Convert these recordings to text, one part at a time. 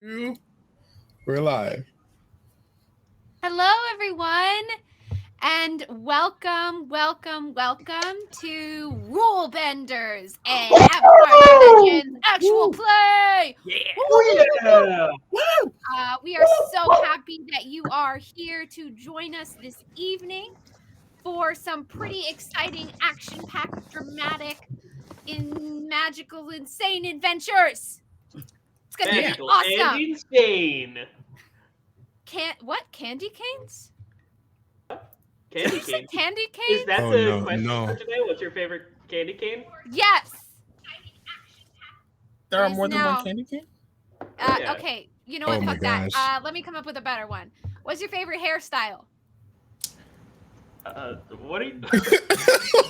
We're live. Hello, everyone, and welcome to Rule Benders and Avatar Legends actual play. Yeah. We are so happy that you are here to join us this evening for some pretty exciting, action-packed, dramatic, magical, insane adventures. It's gonna be Magical awesome. and insane. Candy canes? Candy Is it cane. candy Is canes? that Oh, the no, question no. for today? What's your favorite candy cane? Yes. There are Is more than now- one candy cane? Yeah. Okay, you know Oh what? my Fuck that. gosh. Let me come up with a better one. What's your favorite hairstyle? What are you?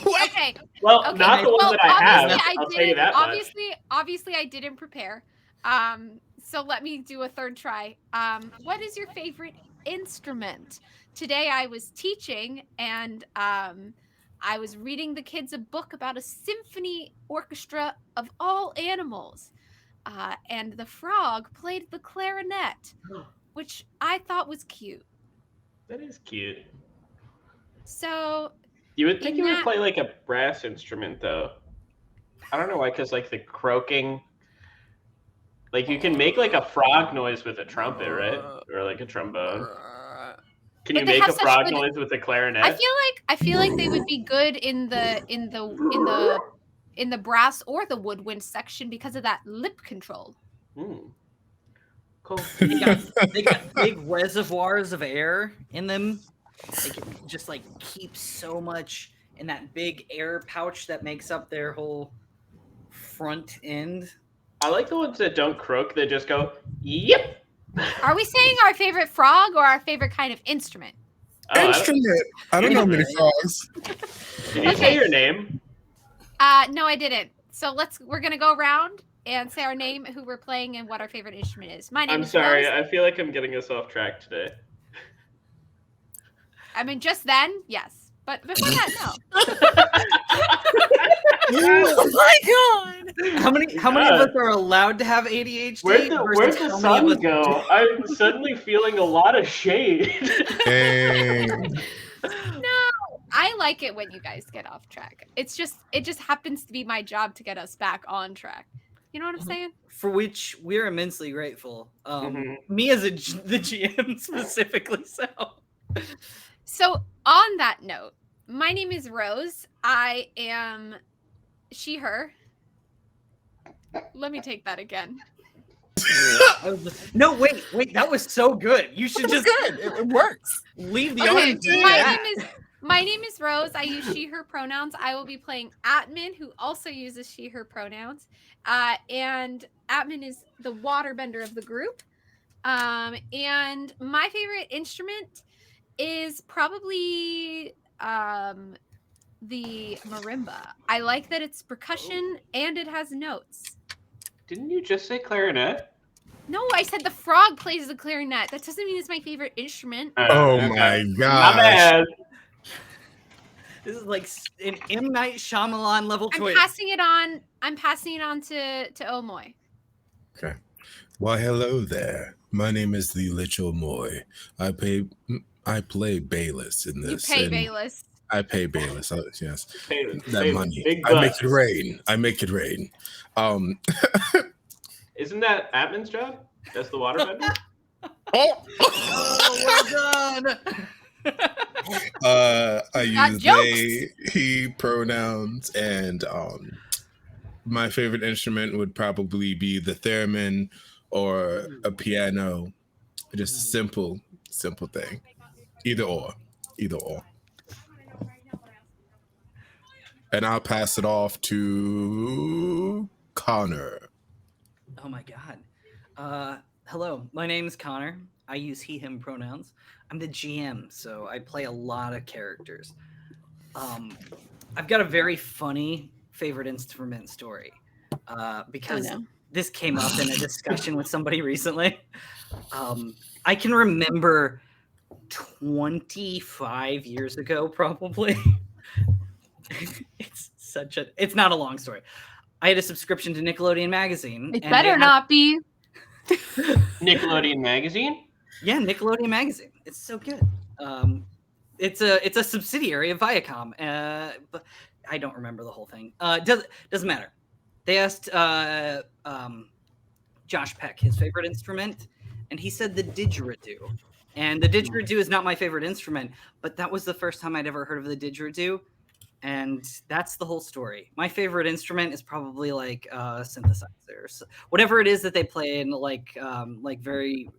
What? Okay. Well, Okay. not the one well, that I have. obviously I'll tell you that much. Obviously, I didn't prepare. So let me do a third try. What is your favorite instrument? Today I was teaching and I was reading the kids a book about a symphony orchestra of all animals. And the frog played the clarinet, which I thought was cute. That is cute. So You would think In you would that- play like a brass instrument, though. I don't know why, because like the croaking. Like you can make like a frog noise with a trumpet, right? Or like a trombone. Can But you they make have a such frog good- noise with a clarinet? I feel like they would be good in the brass or the woodwind section because of that lip control. Cool. They got big reservoirs of air in them. They can just like keep so much in that big air pouch that makes up their whole front end. I like the ones that don't croak. They just go, yep. Are we saying our favorite frog or our favorite kind of instrument? Oh, Instrument. I don't know many frogs. Did you Okay. say your name? No, I didn't. So we're gonna go around and say our name, who we're playing, and what our favorite instrument is. My name I'm is sorry. Rose. I feel like I'm getting us off track today. I mean, just then, yes, but before that, no. Oh my god! How many of us are allowed to have ADHD? Where'd versus the how many sun of us go? I'm suddenly feeling a lot of shade. Dang. I like it when you guys get off track. It just happens to be my job to get us back on track. You know what I'm saying? For which we're immensely grateful. Mhm. Me as the GM specifically. So on that note, my name is Rose. I am she, her. Let me take that again. No, wait, that was so good. You should It's just good. It works. leave the Okay, audience. with that. my name is Rose. I use she, her pronouns. I will be playing Atman, who also uses she, her pronouns. And Atman is the waterbender of the group. And my favorite instrument is probably the marimba. I like that it's percussion and it has notes. Didn't you just say clarinet? No, I said the frog plays the clarinet. That doesn't mean it's my favorite instrument. Oh Okay. my My gosh. bad. This is like an M. Night Shyamalan level I'm twist. passing it on to Omoy. Okay. Well, hello there. My name is the Lich O'Moy. I play Bayless in You this. pay and Bayless. I pay Bayless. Yes. Pay That money. big I make bucks. it rain. I make it rain. Isn't that Atman's job? That's the waterbender? Oh, well done. I Got use jokes. they, he pronouns, and my favorite instrument would probably be the theremin or a piano. Just a simple thing. Either or. And I'll pass it off to Connor. Oh my god. Hello, my name is Connor. I use he, him pronouns. I'm the GM, so I play a lot of characters. I've got a very funny favorite instrument story. Because no. this came up in a discussion with somebody recently. I can remember 25 years ago, probably. It's not a long story. I had a subscription to Nickelodeon magazine. It and better they had- not be. Nickelodeon magazine. Yeah, Nickelodeon magazine. It's so good. It's a subsidiary of Viacom. But I don't remember the whole thing. Doesn't matter. They asked Josh Peck his favorite instrument, and he said the didgeridoo. And the didgeridoo is not my favorite instrument, but that was the first time I'd ever heard of the didgeridoo, and that's the whole story. My favorite instrument is probably like synthesizers, whatever it is that they play in, like very,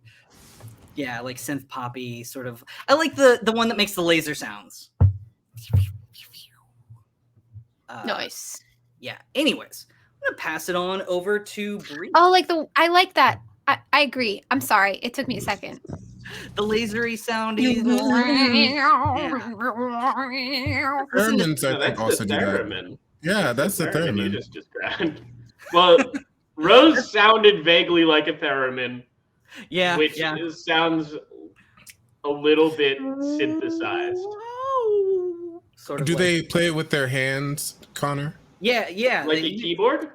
yeah, like synth poppy sort of. I like the one that makes the laser sounds. Nice. Yeah. Anyways, I'm gonna pass it on over to Bree. Oh, I like that. I agree. I'm sorry. It took me a second. The lasery sound. Theremins, I No, think, that's also the do that. theremin. Yeah, that's the You theremin. just described. Well, Rose sounded vaguely like a theremin, Yeah. which yeah. sounds a little bit synthesized. Sort of Do like- they play it with their hands, Connor? Yeah. Yeah. Like they- a keyboard?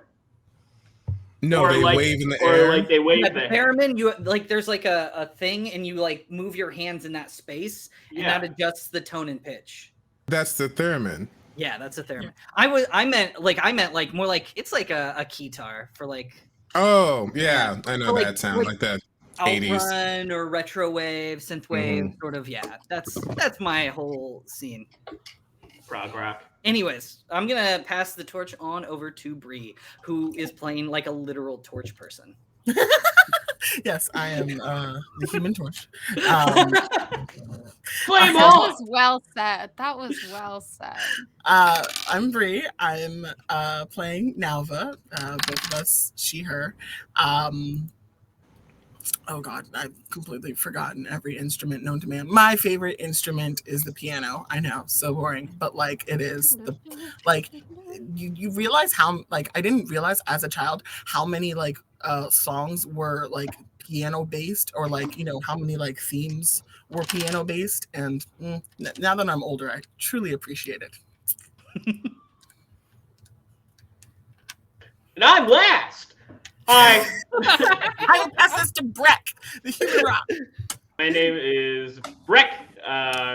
No, Or they like- wave in the Or air. like they wave Yeah, the the theremin, you like there's like a thing, and you like move your hands in that space, and Yeah. that adjusts the tone and pitch. That's the theremin. Yeah, that's a theremin. I meant like more like it's like a keytar for like Oh, yeah, I know So, like- that sound, like that 80s. outrun or retro wave, synth wave, sort of. Yeah, that's my whole scene. prog rock. Anyways, I'm gonna pass the torch on over to Bree, who is playing like a literal torch person. Yes, I am the Human Torch. Um, Flame That on! was well said. That was well said. I'm Bree. I'm playing Nalva. Both of us, she, her. Oh God, I've completely forgotten every instrument known to man. My favorite instrument is the piano. I know, so boring, but like it is the like you realize how like I didn't realize as a child how many like songs were like piano based, or like how many like themes were piano based, and now that I'm older I truly appreciate it. And I'm last! Hi, I will pass this to Breck, the human rock. my name is Breck.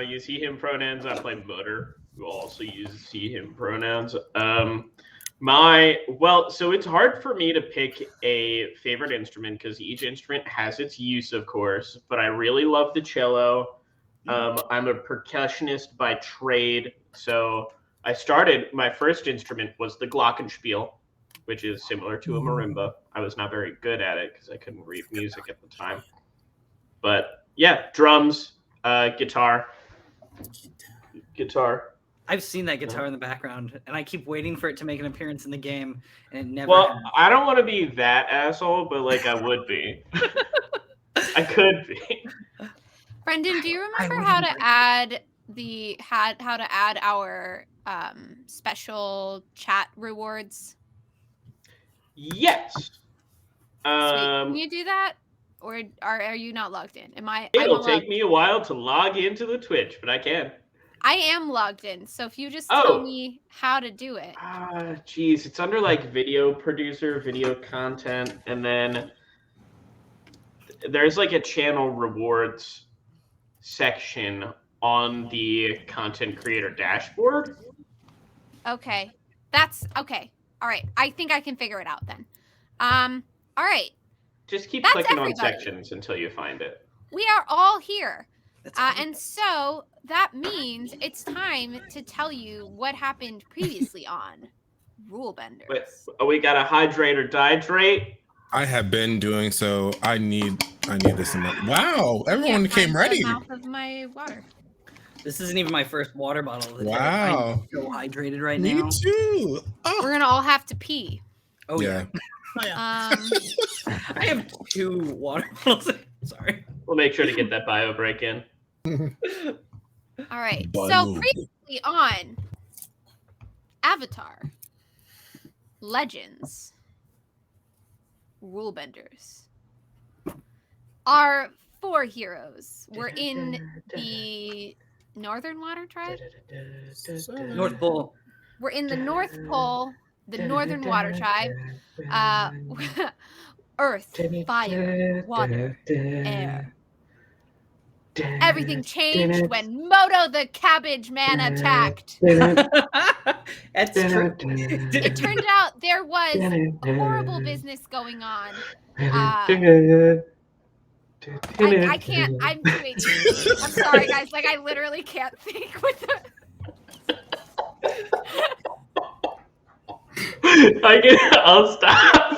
Use he, him pronouns. I play Mutter, who also uses he, him pronouns. So it's hard for me to pick a favorite instrument because each instrument has its use, of course, but I really love the cello. I'm a percussionist by trade, so my first instrument was the glockenspiel, which is similar to a marimba. I was not very good at it because I couldn't read music at the time. But yeah, drums, guitar. I've seen that guitar in the background, and I keep waiting for it to make an appearance in the game, and it never. Well, has. I don't want to be that asshole, but like I would be. I could be. Brendan, do you remember would how to agree. add our special chat rewards? Yes. Sweet. Can Um, you do that, or are you not logged in? it'll take me a while to log into the Twitch, but I can. I am logged in, so if you just tell Oh. me how to do it. Geez, it's under like video producer, video content, and then there's like a channel rewards section on the content creator dashboard. Okay. That's okay. All right. I think I can figure it out then. All right. Just keep That's clicking on everybody. sections until you find it. We are all here. That's all. And so that means it's time to tell you what happened previously on Rule Benders. But we got to hydrate or dihydrate. I have been doing so. I need this. Wow, everyone Can't came find ready. the mouth of my water. This isn't even my first water bottle of the day. Wow. I'm so hydrated right Me now. too. Oh, We're gonna all have to pee. Oh yeah. Oh yeah. I have 2 water bottles. Sorry. We'll make sure to get that bio break in. All right. So Banu. previously on Avatar Legends Rule Benders, our 4 heroes were in the Northern Water Tribe. North Pole. We're in the North Pole, the Northern Water Tribe. earth, fire, water, air. Everything changed when Moto the Cabbage Man attacked. That's true. It turned out there was horrible business going on. I can't. I'm too ADHD. I'm sorry, guys. Like, I literally can't think with the. I'll stop.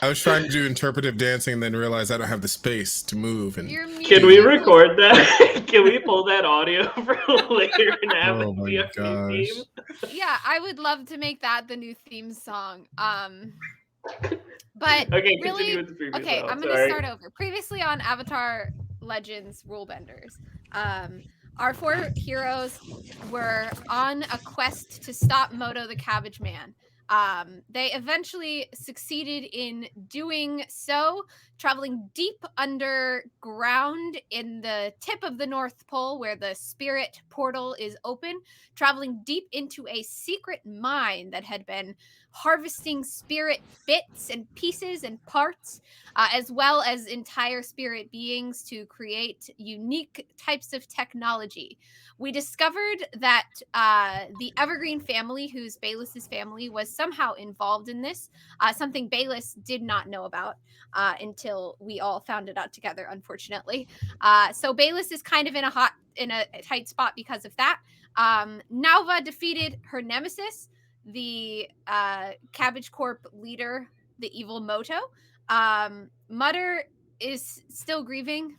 I was trying to do interpretive dancing and then realized I don't have the space to move. And You're Can we record that? Can we pull that audio for later and have Oh it my be a new gosh. theme? Yeah, I would love to make that the new theme song. But Okay, really, continue with the previous okay, one. I'm gonna Sorry. start over. Previously on Avatar Legends Rulebenders, our 4 heroes were on a quest to stop Moto the Cabbage Man. They eventually succeeded in doing so, traveling deep underground in the tip of the North Pole where the spirit portal is open, traveling deep into a secret mine that had been harvesting spirit bits and pieces and parts, as well as entire spirit beings to create unique types of technology. We discovered that the Evergreen family, who's Bayless's family, was somehow involved in this, something Bayless did not know about until we all found it out together, unfortunately. So Bayless is kind of in a tight spot because of that. Nauva defeated her nemesis, the Cabbage Corp leader, the evil Moto. Mutter is still grieving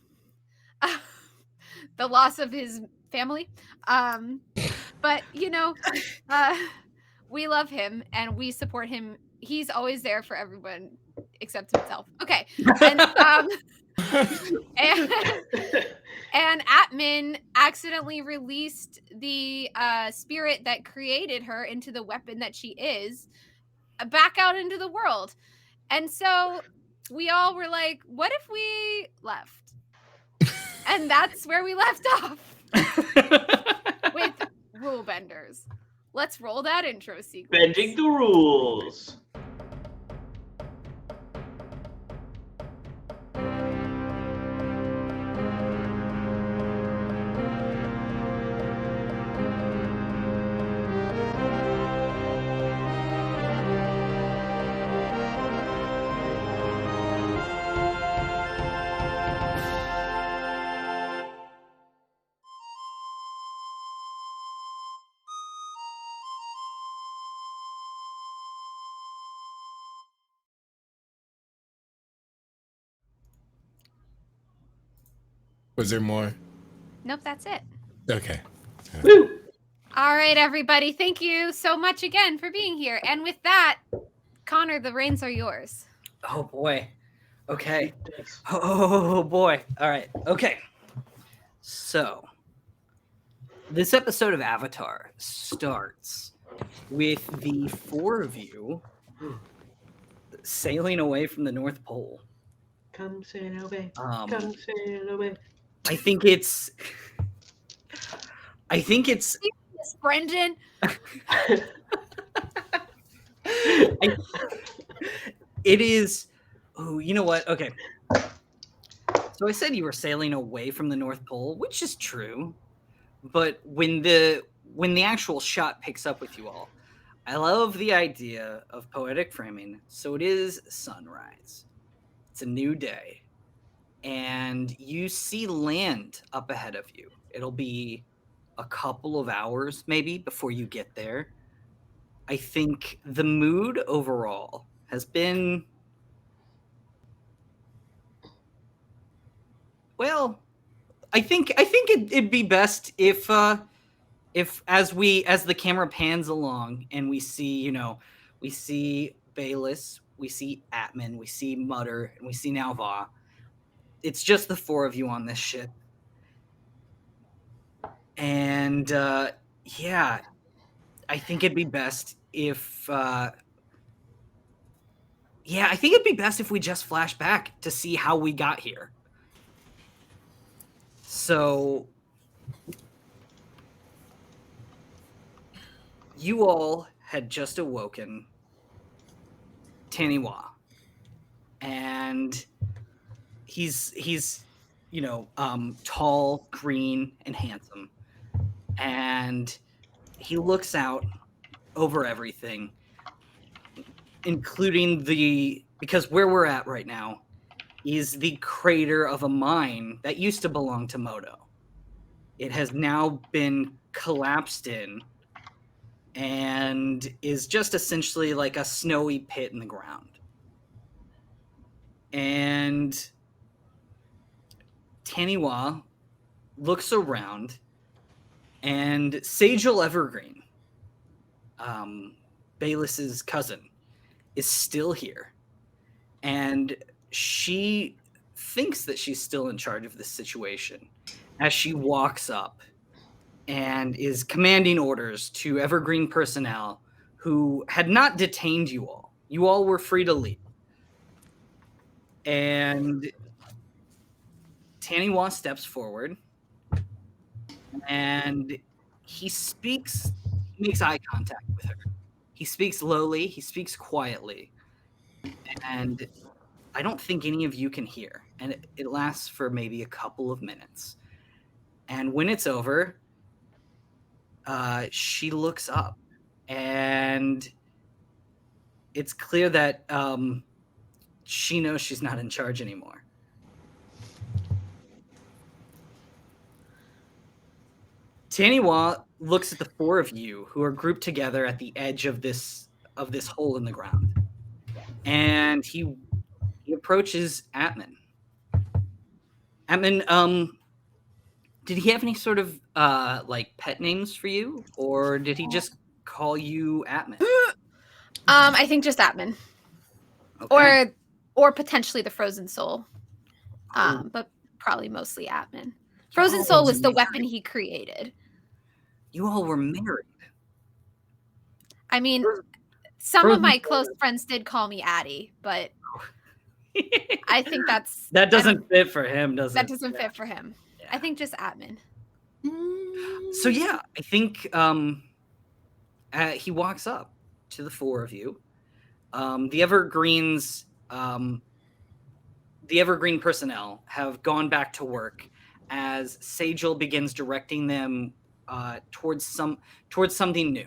the loss of his family. But, you know, we love him and we support him. He's always there for everyone except himself. Okay. And, and Atman accidentally released the spirit that created her into the weapon that she is back out into the world. And so we all were like, what if we left? And that's where we left off with Rule Benders. Let's roll that intro sequence. Bending the rules. Was there more? Nope, that's it. Okay. Woo! All right, everybody. Thank you so much again for being here. And with that, Connor, the reins are yours. Oh boy. Okay. Oh boy. All right. Okay. So, this episode of Avatar starts with the 4 of you sailing away from the North Pole. Come sail away. Um, Come sail away. I think it's Yes, Brendan. it is. Oh, you know what? Okay. So I said you were sailing away from the North Pole, which is true. But when the actual shot picks up with you all, I love the idea of poetic framing. So it is sunrise. It's a new day. And you see land up ahead of you. It'll be a couple of hours maybe before you get there. I think the mood overall has been, well, I think it'd be best if as the camera pans along and we see Bayless, we see Atman, we see Mutter, and we see Nauva. It's just the 4 of you on this ship. And yeah, I think it'd be best if we just flash back to see how we got here. So you all had just awoken Taniwa. and he's tall, green, and handsome, and he looks out over everything, including because where we're at right now is the crater of a mine that used to belong to Moto. It has now been collapsed in and is just essentially like a snowy pit in the ground. And Taniwa looks around, and Sagel Evergreen, Bayless's cousin, is still here. And she thinks that she's still in charge of this situation as she walks up and is commanding orders to Evergreen personnel who had not detained you all. You all were free to leave. And Taniwa steps forward and he makes eye contact with her. He speaks lowly, he speaks quietly, and I don't think any of you can hear. And it lasts for maybe a couple of minutes. And when it's over, she looks up, and it's clear that she knows she's not in charge anymore. Taniwa looks at the four of you who are grouped together at the edge of this hole in the ground, and he approaches Atman. Atman, did he have any sort of like pet names for you, or did he just call you Atman? I think just Atman, Okay. or potentially the Frozen Soul, but probably mostly Atman. Frozen Soul was the weapon he created. You all were married. I mean, some of my close friends did call me Addie, but I think that doesn't fit for him, does it? That doesn't fit for him. Yeah. I think just Atman. So yeah, I think he walks up to the four of you. The Evergreen personnel have gone back to work as Sagel begins directing them towards something new.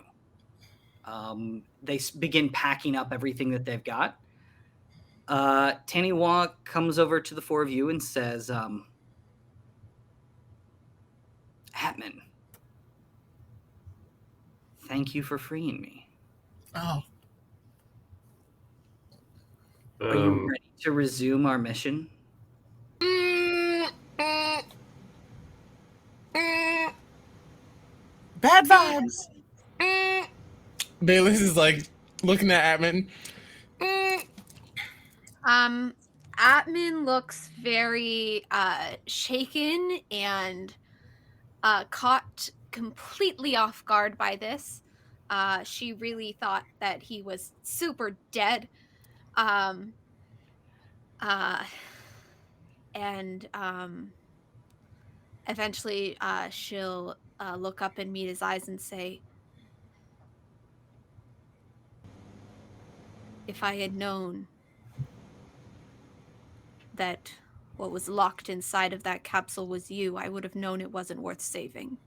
They begin packing up everything that they've got. Taniwa comes over to the four of you and says, Atman, thank you for freeing me. Oh, Are you ready to resume our mission? bad vibes. Bayless is like looking at Atman. Atman looks very shaken and caught completely off guard by this. She really thought that he was super dead. Eventually she'll look up and meet his eyes and say, if I had known that what was locked inside of that capsule was you, I would have known it wasn't worth saving.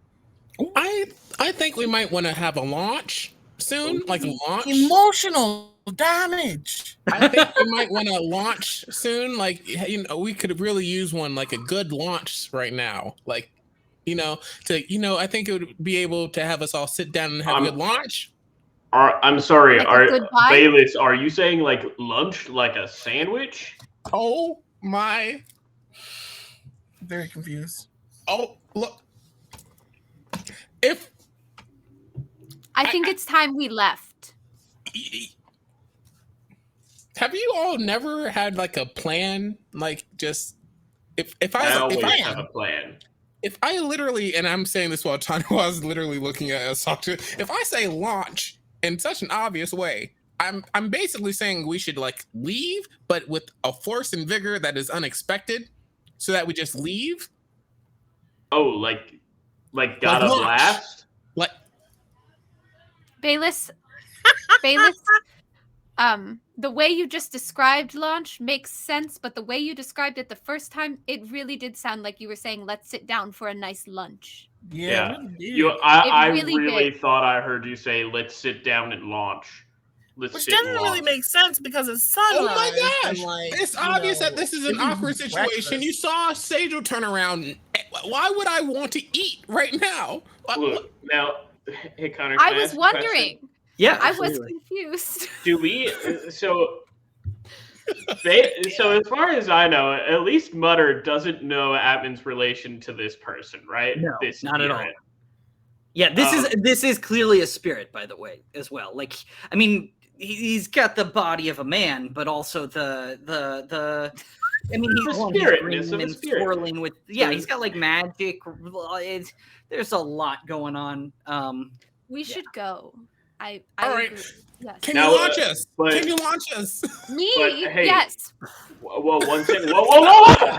I think we might want to have a launch soon, like a launch. Emotional damage. I think we might want to launch soon. Like, you know, we could really use one, like a good launch right now. Like, I think it would be able to have us all sit down and have a good launch. I'm sorry, Like a goodbye? Bayless, are you saying like lunch, like a sandwich? Oh my! Very confused. Oh look! If I think it's time we left. have you all never had like a plan? Like, just if I I always have a plan. if I literally, and I'm saying this while Tanya was literally looking at us, if I say launch in such an obvious way, I'm basically saying we should like leave, but with a force and vigor that is unexpected, so that we just leave. Oh, like got a launch. blast? Like, Bayless, the way you just described launch makes sense, but the way you described it the first time, it really did sound like you were saying, let's sit down for a nice lunch. Yeah. it really did. I really really did. thought I heard you say, "Let's sit down and launch." Let's Which sit and doesn't really launch. make sense because it's sunrise. Oh my and, gosh! like, It's you obvious know, that this is an it'd be awkward situation. breakfast. You saw Sage turn around. Why would I want to eat right now? Look, now, hey Connor. I can was ask a question? wondering. Yeah, I was absolutely. confused. Do we? So as far as I know, at least Mutter doesn't know Atman's relation to this person, right? No, this not at all. spirit. Yeah, this is clearly a spirit, by the way, as well. Like, I mean, he's got the body of a man, but also the. I mean, he's The one, he's spiritness green of a and spirit. swirling with. Yeah, he's got like magic. There's a lot going on. We should go. I All right. agree. Yes. Can Now, you launch us? but- Can you launch us? Me? But, hey. Yes. Whoa, one second. Whoa!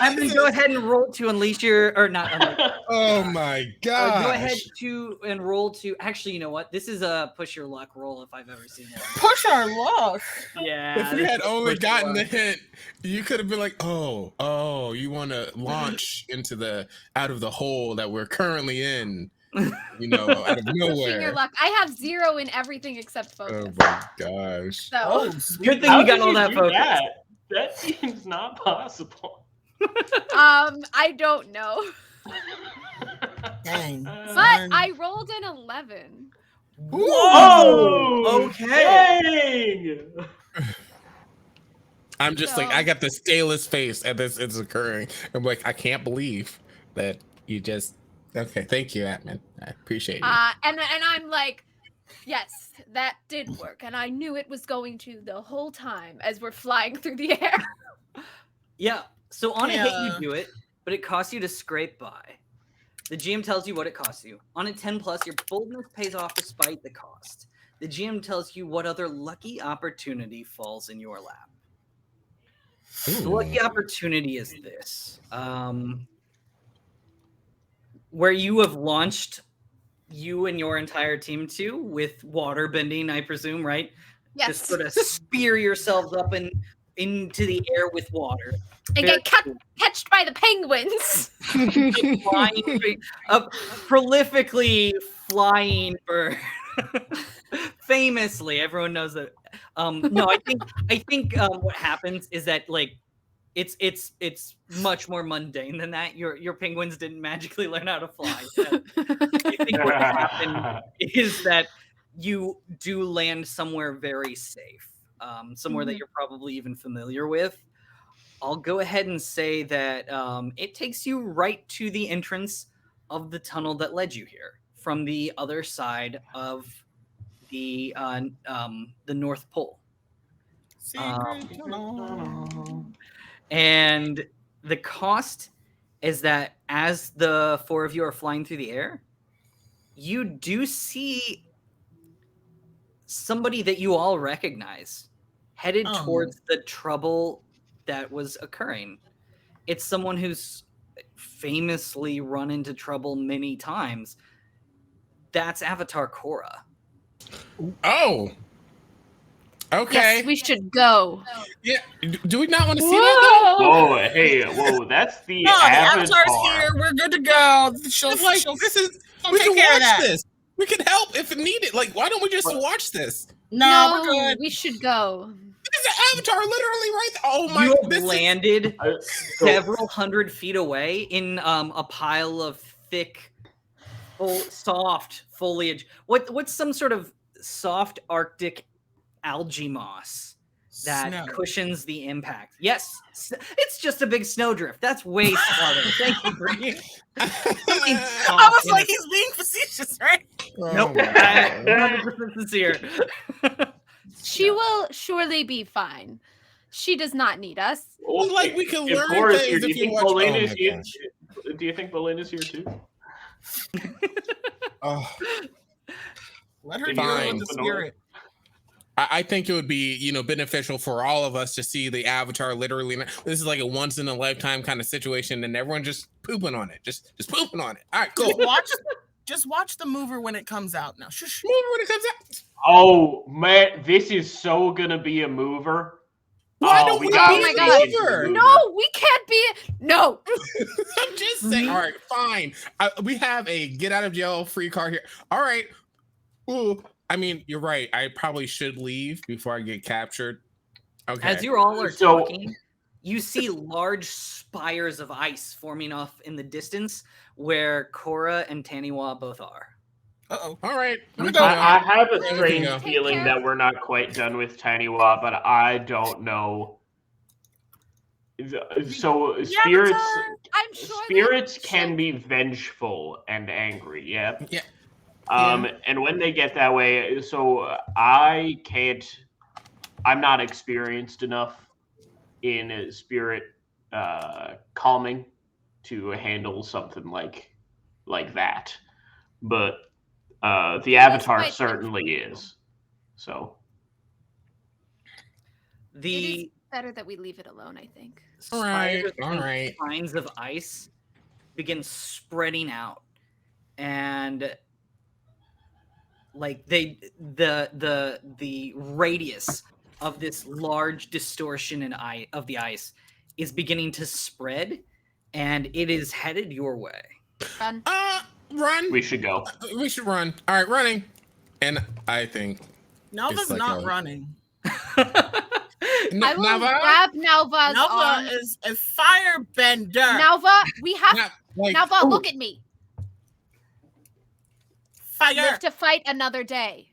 I'm gonna go ahead and roll to unleash your, or not. Unleash, Oh my god! go ahead to and roll to. Actually, you know what? This is a push your luck roll if I've ever seen it. Push our luck. Yeah. If we this had is only push your gotten the luck. hint, you could have been like, "Oh, you want to launch into the out of the hole that we're currently in." You know, out of Pushing your nowhere. luck. I have 0 in everying except focus. Oh my gosh! So Oh, Good thing How you got did all you that do focus. that? That seems not possible. I don't know. dang. But son. I rolled an 11. Whoa! Okay. Dang! I'm just like, So- I got the stalest face and this is occurring. I'm like, I can't believe that you just. Okay, thank you, Atman. I appreciate you. And I'm like, yes, that did work. And I knew it was going to the whole time as we're flying through the air. Yeah. So on a hit, Yeah. you do it, but it costs you to scrape by. The GM tells you what it costs you. On a 10 plus, your boldness pays off despite the cost. The GM tells you what other lucky opportunity falls in your lap. The lucky opportunity is this. Where you have launched you and your entire team to with water bending, I presume, right? Yes. Just sort of spear yourselves up into the air with water. And Very get catched by the penguins. Flying, a prolifically flying bird. Famously, everyone knows that. No, I think what happens is that like it's much more mundane than that. Your penguins didn't magically learn how to fly. I think what happened is that you do land somewhere very safe, somewhere that you're probably even familiar with. I'll go ahead and say that it takes you right to the entrance of the tunnel that led you here from the other side of the North Pole. And the cost is that as the four of you are flying through the air, you do see somebody that you all recognize headed Oh. towards the trouble that was occurring. It's someone who's famously run into trouble many times. That's Avatar Korra. Oh. Okay. Yes, we should go. Yeah. Do we not want to see that? Whoa, hey, whoa, that's the No, the Avatar. Avatar's here. We're good to go. She'll, Though? Like, she'll, this is. she'll We take can care of watch that. this. We can help if needed. Like, why don't we just watch this? No, we're good. We should go. This is Avatar, literally right there. Oh my! You have This is, landed So- several hundred feet away in a pile of thick, soft foliage. What's some sort of soft Arctic algae moss that Snow. cushions the impact? Yes, it's just a big snowdrift. That's way smarter. Thank you, Bree. I was like, he's being facetious, right? Oh Nope, my God. 100% sincere. She will surely be fine. She does not need us. Well, like, we can If learn Boris things here, do if you you think watch. Bolin Oh is my here? gosh. Do you think Bolin is here too? Oh. Let her Fine. deal with the spirit. I think it would be, beneficial for all of us to see the Avatar literally. This is like a once in a lifetime kind of situation, and everyone just pooping on it, just pooping on it. All right, cool. Just watch the mover when it comes out. Now, shush. Move when it comes out. Oh man, this is so gonna be a mover. Why Oh, don't we gotta be make a it into mover? the No, we can't be. No. I'm just saying. All right, fine. We have a get out of jail free card here. All right. Ooh, I mean, you're right. I probably should leave before I get captured. Okay. As you all are So- talking, you see large spires of ice forming off in the distance where Cora and Taniwa both are. Uh-oh. All right. I'm I- going. I have a Everything strange go. feeling Take care. that we're not quite done with Tiny Wa, but I don't know. So spirits, I'm sure. spirits can be vengeful and angry. Yeah. Yeah. And when they get that way, so I can't. I'm not experienced enough in spirit calming to handle something like that, but the Avatar quite certainly is. So It is The better that we leave it alone. I think. All right, spires all and right. lines of ice begin spreading out, and like the radius of this large distortion of the ice is beginning to spread, and it is headed your way. Run. Run. we should go. We should run. All right, running. And I think Nalva's It's like not a- running. I will Nava. grab Nalva's Nalva arm. is a firebender. Nalva, we have. Not like Nalva, look at me. Fire! Live to fight another day.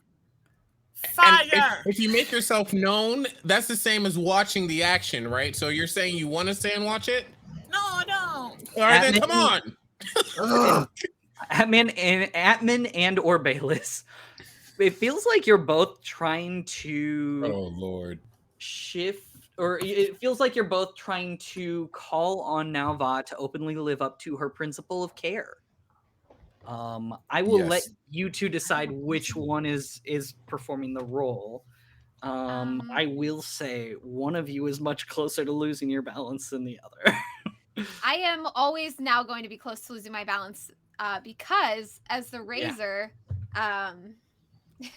and Fire! if you make yourself known, that's the same as watching the action, right? So you're saying you want to stay and watch it? No, I don't. All right, then come on. Atman and or Bayless. It feels like you're both trying to Oh Lord. shift, or it feels like you're both trying to call on Nalva to openly live up to her principle of care. I will let Yes. you two decide which one is performing the role. I will say one of you is much closer to losing your balance than the other. I am always now going to be close to losing my balance because as the razor,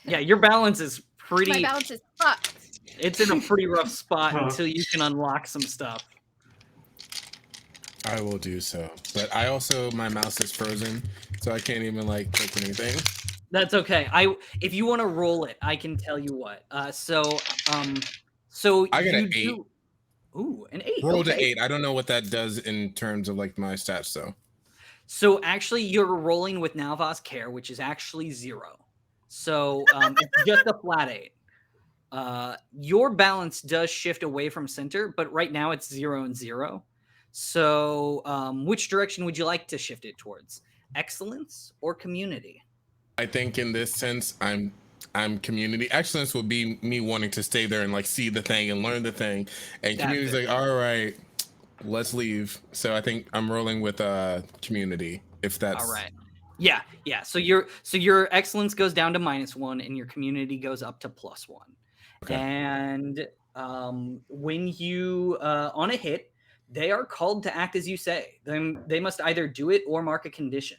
Yeah, your balance is my pretty. balance is fucked. It's in a pretty rough spot Huh. until you can unlock some stuff. I will do so. But I also my mouse is frozen, so I can't even like click anything. That's okay. If you want to roll it, I can tell you what. So I got you an 8. do- Ooh, an 8. Rolled okay. an 8. I don't know what that does in terms of like my stats though. So actually, you're rolling with Nalva's care, which is actually 0. So it's just a flat 8. Your balance does shift away from center, but right now it's 0 and 0. So which direction would you like to shift it towards? Excellence or community? I think in this sense, I'm community. Excellence would be me wanting to stay there and like see the thing and learn the thing. And That's community's it. like, all right, let's leave. So I think I'm rolling with community. If that's All right. Yeah. So your excellence goes down to -1, and your community goes up to +1. Okay. And when you on a hit, they are called to act as you say. They must either do it or mark a condition.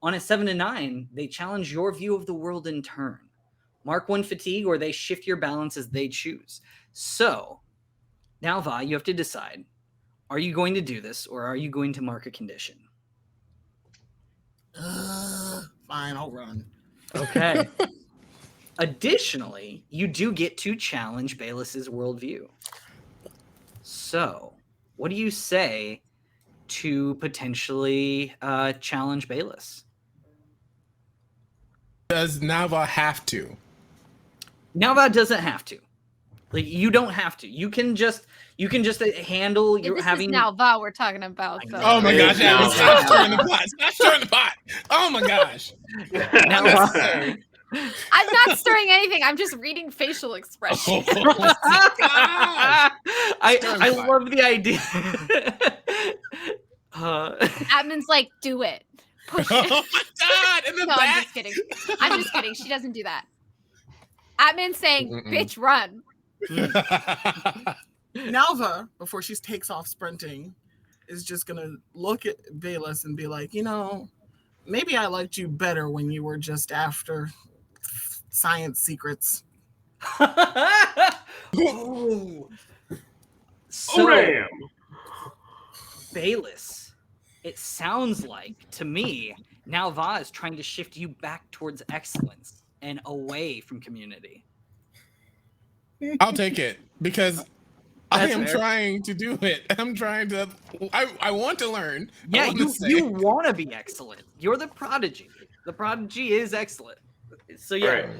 On a 7 to 9, they challenge your view of the world in turn. Mark 1 fatigue, or they shift your balance as they choose. So, now Vi, you have to decide: are you going to do this, or are you going to mark a condition? Fine, I'll run. Okay. Additionally, you do get to challenge Bayless's worldview. So, what do you say to potentially challenge Bayless? Does Nava have to? Nalva doesn't have to. Like, you don't have to. You can just handle Yeah, your this having is Nalva we're talking about. I So. know. Oh my It gosh, is Abby, Nava. stop stirring the pot. Stop stirring the pot. Oh my gosh. Nalva. I'm not stirring anything. I'm just reading facial expressions. Oh my gosh. I Terrified. love the idea. Admin's like, do it. Push Oh it. my god. In the No, I'm back. just kidding. I'm just kidding. She doesn't do that. Admin's saying, Mm-mm. bitch, run. Nalva, before she takes off sprinting, is just gonna look at Bayless and be like, maybe I liked you better when you were just after science secrets. Oh. So, damn! Bayless, it sounds like to me now Va is trying to shift you back towards excellence and away from community. I'll take it because I That's am fair. trying to do it. I'm trying to. I want to learn. I Yeah, want to you want to be excellent. You're the prodigy. The prodigy is excellent. So yeah.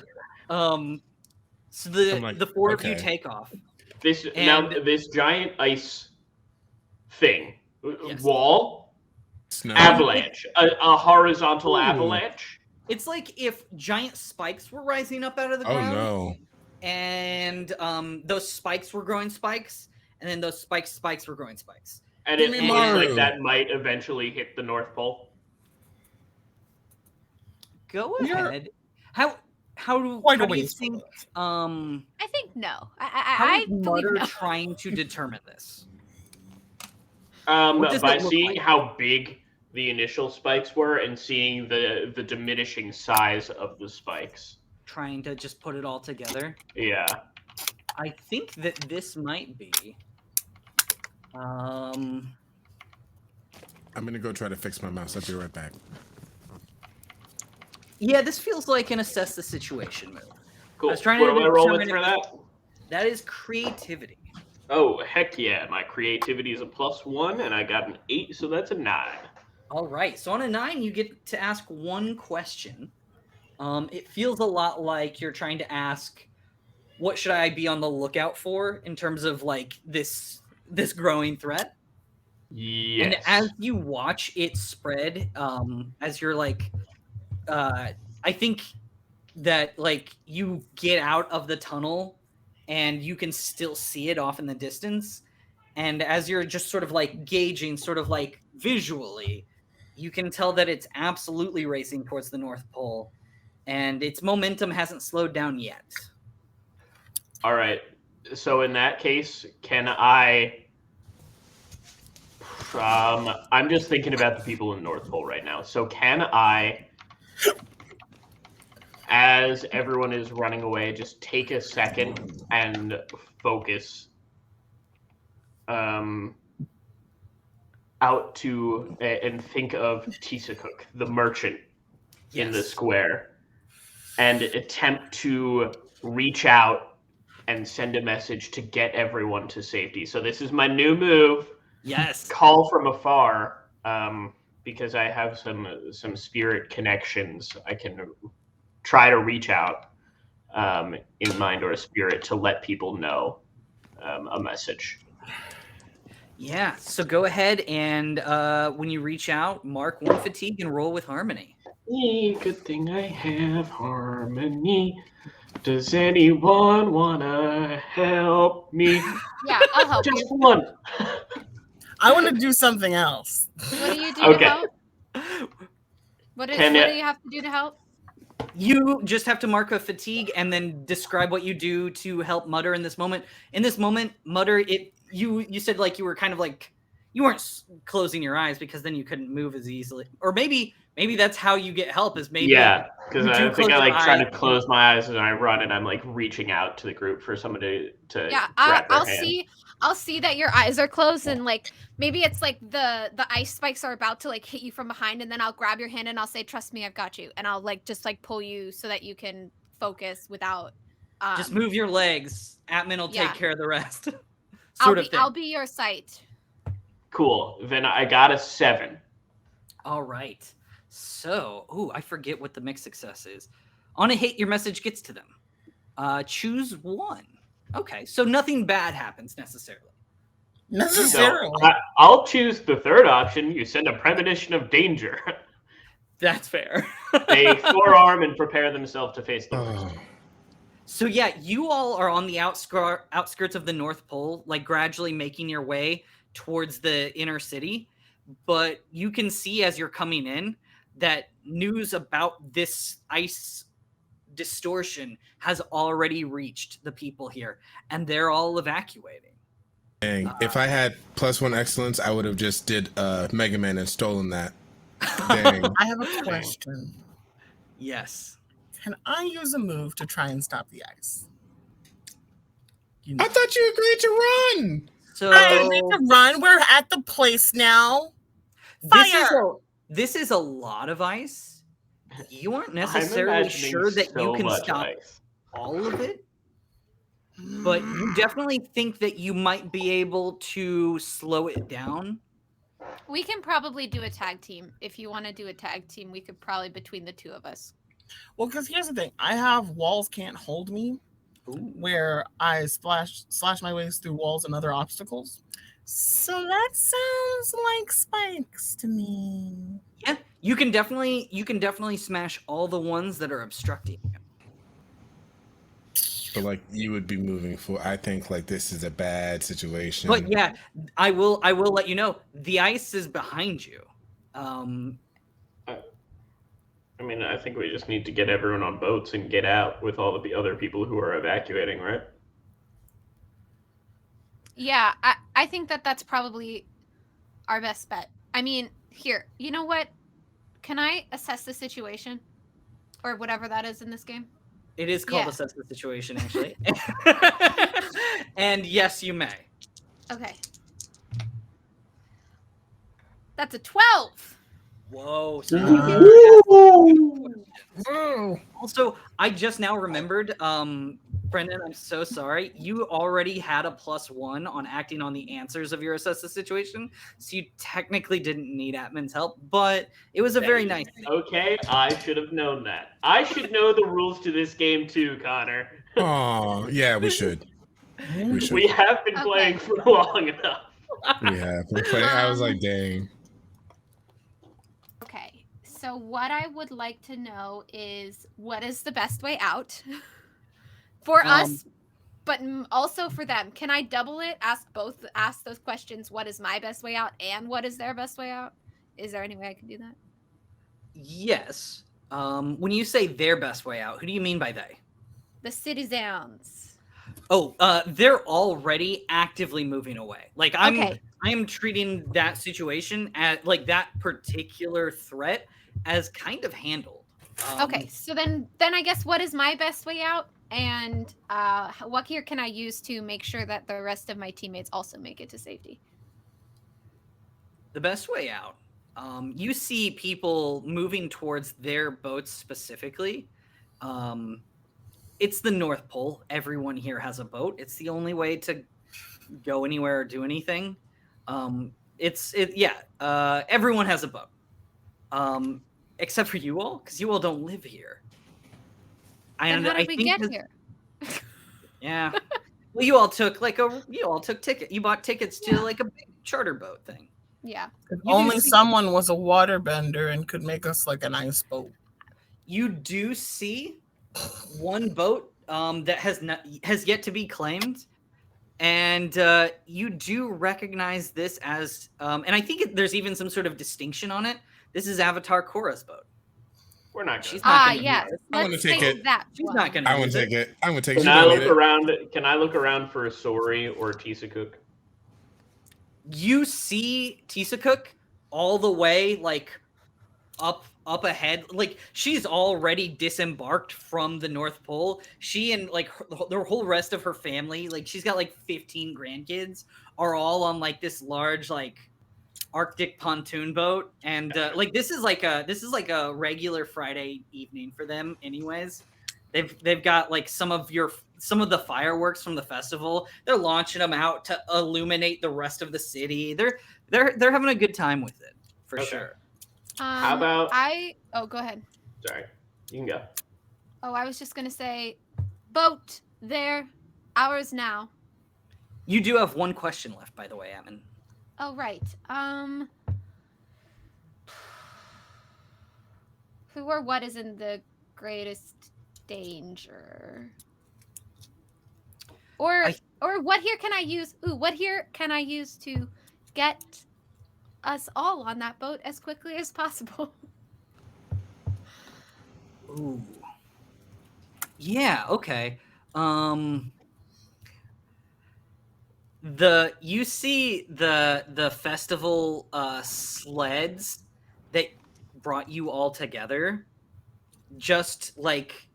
Alright. So the I'm like, the four of you okay. take off. This And- this giant ice thing, Yes. wall, Snow. avalanche, a horizontal Ooh. avalanche. It's like if giant spikes were rising up out of the Oh ground, no! and those spikes were growing spikes, and then those spikes were growing spikes. And Give it me looks Mario. like that might eventually hit the North Pole. Go You're ahead. How Quite how a do you ways from think it. I think no. how I is believe Mutter no. trying to determine this? does By it look seeing like? how big the initial spikes were and seeing the diminishing size of the spikes. Trying to just put it all together. Yeah. I think that this might be I'm gonna go try to fix my mouse. I'll be right back. yeah, this feels like an assess the situation move. Cool. was trying What to do I roll with determine for if- that? That is creativity. Oh, heck yeah. My creativity is a +1, and I got an 8, so that's a 9. All right. So on a 9, you get to ask one question. It feels a lot like you're trying to ask, what should I be on the lookout for in terms of like this growing threat? Yes. And as you watch it spread, as you're like, I think that like you get out of the tunnel and you can still see it off in the distance. And as you're just sort of like gauging, sort of like visually, you can tell that it's absolutely racing towards the North Pole, and its momentum hasn't slowed down yet. All right. So in that case, can I... I'm just thinking about the people in the North Pole right now. So can I, as everyone is running away, just take a second and focus out to and think of Tisakuk, the merchant in the Yes. square, and attempt to reach out and send a message to get everyone to safety. So this is my new move. Yes. Call from afar, because I have some spirit connections. I can try to reach out in mind or a spirit to let people know a message. Yeah. So go ahead and when you reach out, mark 1 fatigue and roll with harmony. Good thing I have harmony. Does anyone wanna help me? Yeah, I'll help Just you. one. I want to do something else. What do you do Okay. to help? What do you have to do to help? You just have to mark a fatigue and then describe what you do to help Mutter in this moment. In this moment, Mutter, you said like you were kind of like you weren't closing your eyes because then you couldn't move as easily. Or maybe that's how you get help is maybe Yeah, because you I do think close I your like try eyes. to close my eyes and I run and I'm like reaching out to the group for someone to Yeah, grab their I'll hand. I'll see that your eyes are closed and like maybe it's like the ice spikes are about to like hit you from behind and then I'll grab your hand and I'll say, "Trust me, I've got you," and I'll like just like pull you so that you can focus without. just move your legs. Atman will yeah. take care of the rest. sort of thing. I'll be your sight. Cool. Then I got a 7. All right. So, I forget what the mixed success is. On a hit, your message gets to them. Choose one. Okay, so nothing bad happens necessarily. Necessarily. So I'll choose the third option. You send a premonition of danger. That's fair. They forearm and prepare themselves to face the worst. Oh, So yeah, you all are on the outskirts of the North Pole, like gradually making your way towards the inner city. But you can see as you're coming in that news about this ice distortion has already reached the people here, and they're all evacuating. dang. If I had +1 excellence, I would have just did Mega Man and stolen that. Dang. I have a question. Yes. Can I use a move to try and stop the ice? You I thought you agreed to run. So I need to run. We're at the place now. Fire! This is a lot of ice. You aren't I'm necessarily imagining sure that you so can much stop ice. all of it, but you definitely think that you might be able to slow it down. We can probably do a tag team. If you want to do a tag team, we could probably between the two of us. Well, because here's the thing. I have walls can't hold me, where I slash my ways through walls and other obstacles. So that sounds like spikes to me. Yeah, you can definitely smash all the ones that are obstructing you. But like you would be moving for. I think like this is a bad situation. But yeah, I will let you know the ice is behind you. I mean, I think we just need to get everyone on boats and get out with all of the other people who are evacuating, right? Yeah, I think that's probably our best bet. I mean, here, you know what? Can I assess the situation? Or whatever that is in this game? It is called Yeah. assess the situation, actually. And yes, you may. Okay. That's a 12. Whoa. Whoa. Also, I just now remembered, Brendan, I'm so sorry. You already had a +1 on acting on the answers of your assess the situation, so you technically didn't need Atman's help, but it was a very nice thing. Okay, I should have known that. I should know the rules to this game too, Connor. Oh, yeah, we should. We should. We have been Okay. playing for long enough. We have. I was like, dang. Okay. So what I would like to know is what is the best way out for us, but also for them. Can I double it? Ask those questions. What is my best way out and what is their best way out? Is there any way I can do that? Yes. When you say their best way out, who do you mean by they? The citizens. Oh, they're already actively moving away. Like I am treating that situation at like that particular threat as kind of handled. Okay, so then I guess what is my best way out, and what gear can I use to make sure that the rest of my teammates also make it to safety? The best way out. You see people moving towards their boats specifically. It's the North Pole. Everyone here has a boat. It's the only way to go anywhere or do anything. Everyone has a boat. Except for you all, because you all don't live here. Then how did we get here? Yeah. Well, you all took ticket. You bought tickets to like a big charter boat thing. Yeah. If only someone was a waterbender and could make us like an ice boat. You do see one boat that has yet to be claimed, and you do recognize this as, and I think there's even some sort of distinction on it. This is Avatar Korra's boat. We're not She's gonna. not gonna Yeah. use it. I wanna Let's take take it. that. She's one. not gonna. I would use it. take it. I would take Can it. I look around? Can I look around for Sori or Tisakuk? You see Tisakuk all the way like up ahead. Like she's already disembarked from the North Pole. She and like the whole rest of her family, like she's got like 15 grandkids, are all on like this large like Arctic pontoon boat, and like this is like a regular Friday evening for them anyways. They've got like some of the fireworks from the festival. They're launching them out to illuminate the rest of the city. They're having a good time with it for Okay. sure. How about- Oh, go ahead. Sorry, you can go. Oh, I was just gonna say, boat there, ours now. You do have one question left, by the way, Ammon. Oh, right. Who or what is in the greatest danger? Or what here can I use? Ooh, what here can I use to get us all on that boat as quickly as possible? Ooh. Yeah, okay. You see the festival sleds that brought you all together just like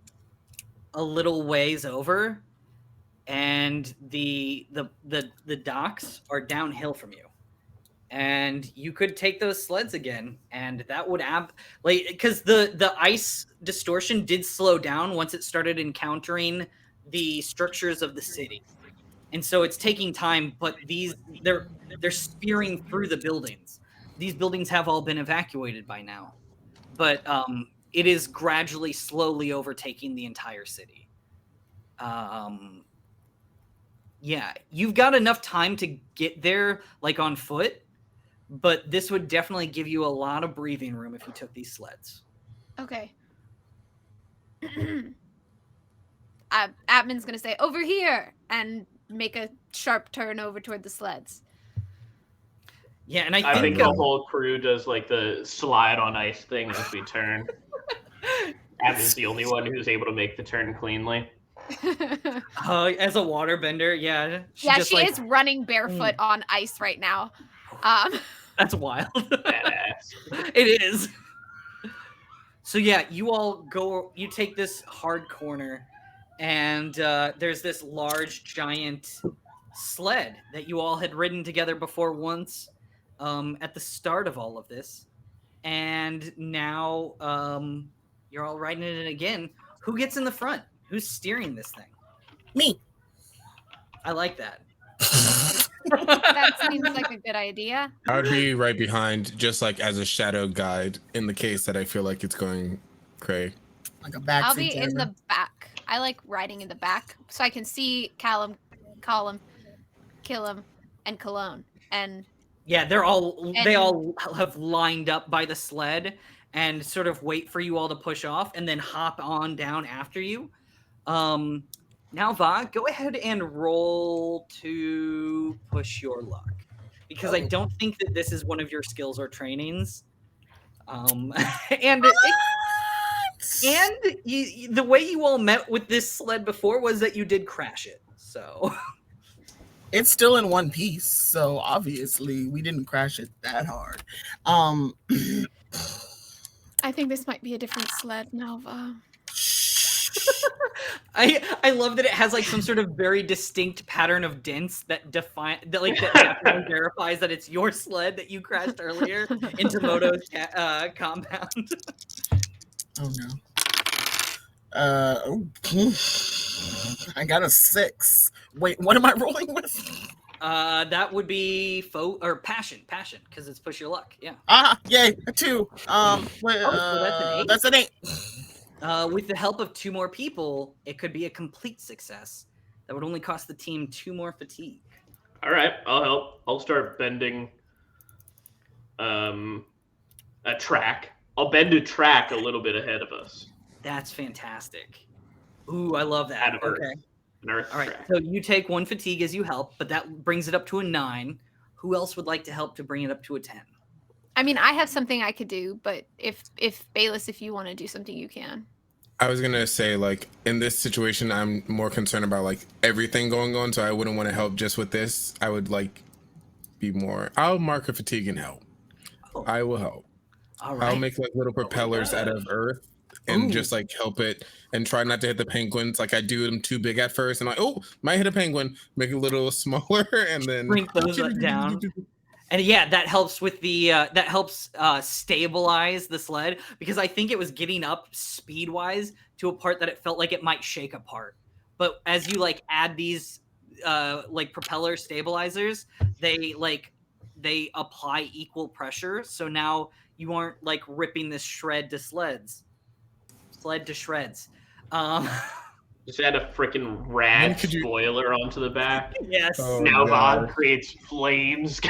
a little ways over, and the docks are downhill from you, and you could take those sleds again, and that would because the ice distortion did slow down once it started encountering the structures of the city, and so it's taking time. But they're spearing through the buildings. These buildings have all been evacuated by now, but it is gradually, slowly overtaking the entire city. Yeah, you've got enough time to get there, like on foot, but this would definitely give you a lot of breathing room if you took these sleds. Okay. Atman's gonna say over here and make a sharp turn over toward the sleds. Yeah, and I think the whole crew does like the slide on ice thing as we turn. Atman's the only one who's able to make the turn cleanly. As a waterbender, yeah. She is running barefoot on ice right now. That's wild. Badass. It is. So yeah, you take this hard corner, and there's this large, giant sled that you all had ridden together before once at the start of all of this. And now you're all riding it again. Who gets in the front? Who's steering this thing? Me. I like that. That seems like a good idea. I would be right behind, just like as a shadow guide, in the case that I feel like it's going cray. Like a back. I'll be in the back. I like riding in the back so I can see Callum, Killam, and Cologne. And yeah, they all have lined up by the sled and sort of wait for you all to push off and then hop on down after you. Now, Va, go ahead and roll to push your luck, because I don't think that this is one of your skills or trainings. And the way you all met with this sled before was that you did crash it. So it's still in one piece, so obviously we didn't crash it that hard. I think this might be a different sled now, Va. I love that it has like some sort of very distinct pattern of dents that that verifies that it's your sled that you crashed earlier into Moto's compound. Oh no. I got a 6. Wait, what am I rolling with? That would be passion, because it's push your luck. Yeah. Yay, a 2. So that's an 8. That's an 8. With the help of 2 more people, it could be a complete success. That would only cost the team 2 more fatigue. All right, I'll help. I'll start bending a track. I'll bend a track a little bit ahead of us. That's fantastic. Ooh, I love that. Out of Earth. Okay. An Earth All right, track. so you take 1 fatigue as you help, but that brings it up to a 9. Who else would like to help to bring it up to a 10? I mean, I have something I could do, but if Bayless, if you want to do something, you can. I was gonna say, like, in this situation, I'm more concerned about like everything going on, so I wouldn't want to help just with this. I would like be more. I'll mark a fatigue and help. Oh. I will help. All right. I'll make like little propellers out of earth and just like help it and try not to hit the penguins. Like I do them too big at first and like, oh, might hit a penguin. Make it a little smaller and then shrink those down. And yeah, that helps with the stabilize the sled, because I think it was getting up speed wise to a part that it felt like it might shake apart. But as you like add these like propeller stabilizers, they apply equal pressure. So now you aren't like ripping this sled to shreds. Just add a freaking rad spoiler onto the back. Yes. Oh, now God. Vaughn creates flames.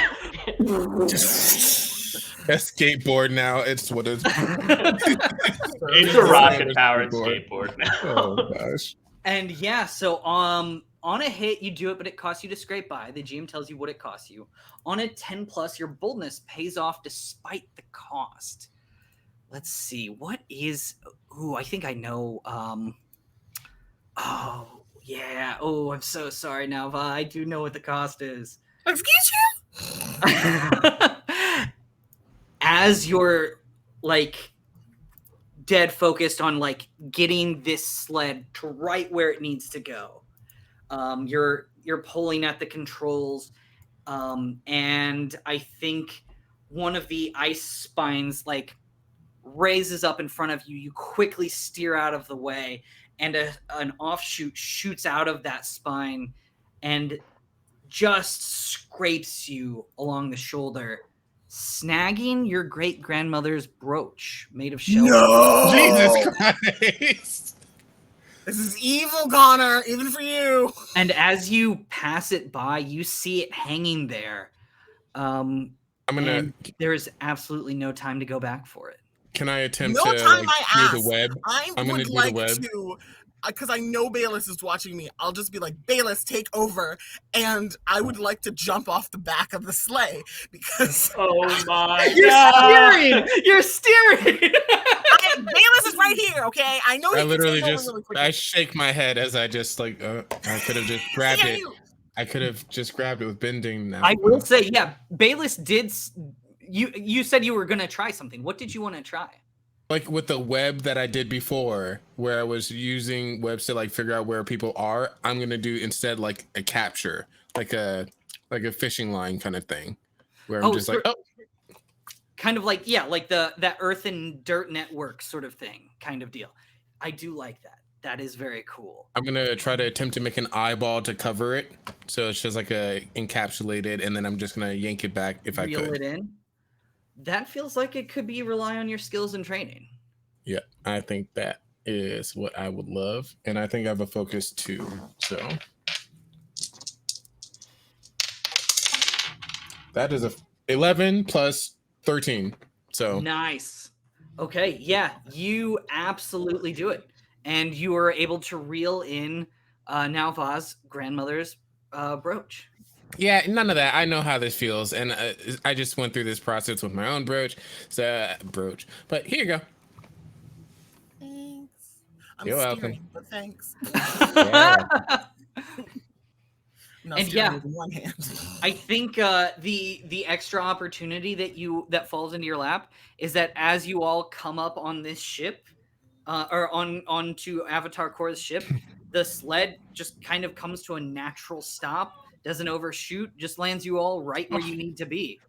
a skateboard now. It's what it's. It's a rocket powered skateboard now. Oh gosh. And yeah, so on a hit you do it, but it costs you to scrape by. The GM tells you what it costs you. On a 10+, your boldness pays off despite the cost. Let's see, what is? Ooh, I think I know. Oh yeah. Oh, I'm so sorry, Nalva. I do know what the cost is. Excuse you? As you're like dead focused on like getting this sled to right where it needs to go. You're pulling at the controls, and I think one of the ice spines like raises up in front of you. You quickly steer out of the way, and an offshoot shoots out of that spine and just scrapes you along the shoulder, snagging your great-grandmother's brooch made of shell. No! Jesus Christ! This is evil, Connor, even for you. And as you pass it by, you see it hanging there. I'm gonna. And there's absolutely no time to go back for it. Can I attempt No to time, like, my do ass. the web? I I'm gonna would do like the web. to, because I know Bayless is watching me. I'll just be like, Bayless, take over, and I would like to jump off the back of the sleigh because Oh my You're god! steering! You're steering! Bayless is right here. Okay, I know. I he can literally take over just really quickly. I shake my head as I just like I could have just grabbed Yeah, it. you- I could have just grabbed it with bending now. I will say, yeah, Bayless did. You said you were gonna try something. What did you want to try? Like with the web that I did before, where I was using webs to like figure out where people are. I'm gonna do instead like a capture, like a fishing line kind of thing, where I'm just like, oh, Kind of like, yeah, like that earth and dirt network sort of thing, kind of deal. I do like that. That is very cool. I'm gonna try to attempt to make an eyeball to cover it, so it's just like a encapsulated, and then I'm just gonna yank it back if I Reel could. it in. That feels like it could be rely on your skills and training. Yeah, I think that is what I would love, and I think I have a focus too. So that is a 11 plus 13. So Nice. Okay, yeah, you absolutely do it. And you are able to reel in Nalva's grandmother's brooch. yeah, none of that. I know how this feels, and I just went through this process with my own brooch. So brooch, but here you go. Thanks. I'm You're steering, welcome. but thanks. Yeah. No, And steering yeah. with one hand. I think the extra opportunity that falls into your lap is that as you all come up on this ship, or onto Avatar Korra's ship, the sled just kind of comes to a natural stop, doesn't overshoot, just lands you all right where you need to be.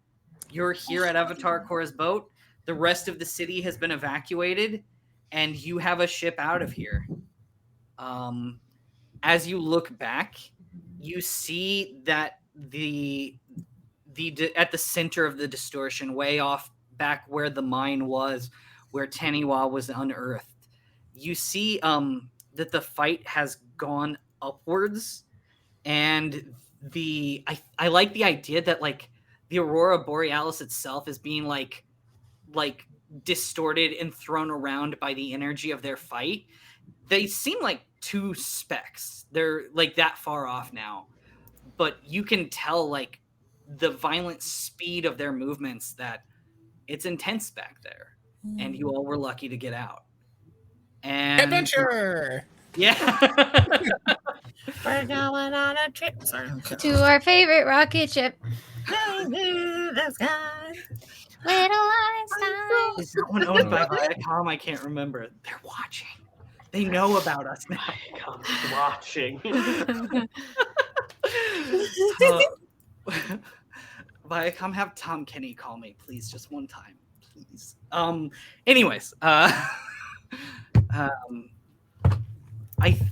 You're here at Avatar Korra's boat. The rest of the city has been evacuated, and you have a ship out of here. As you look back, you see that at the center of the distortion, way off back where the mine was, where Taniwa was unearthed, you see that the fight has gone upwards, and I like the idea that like the Aurora Borealis itself is being like distorted and thrown around by the energy of their fight. They seem like two specks. They're like that far off now, but you can tell like the violent speed of their movements that it's intense back there, and you all were lucky to get out. And Adventure. yeah. We're going on a trip. Sorry. To our favorite rocket ship. The sky. Little Einstein. Is that one owned by Viacom? I can't remember. They're watching. They know about us now. Come watching. Viacom, have Tom Kenny call me, please, just one time, please. Anyways, I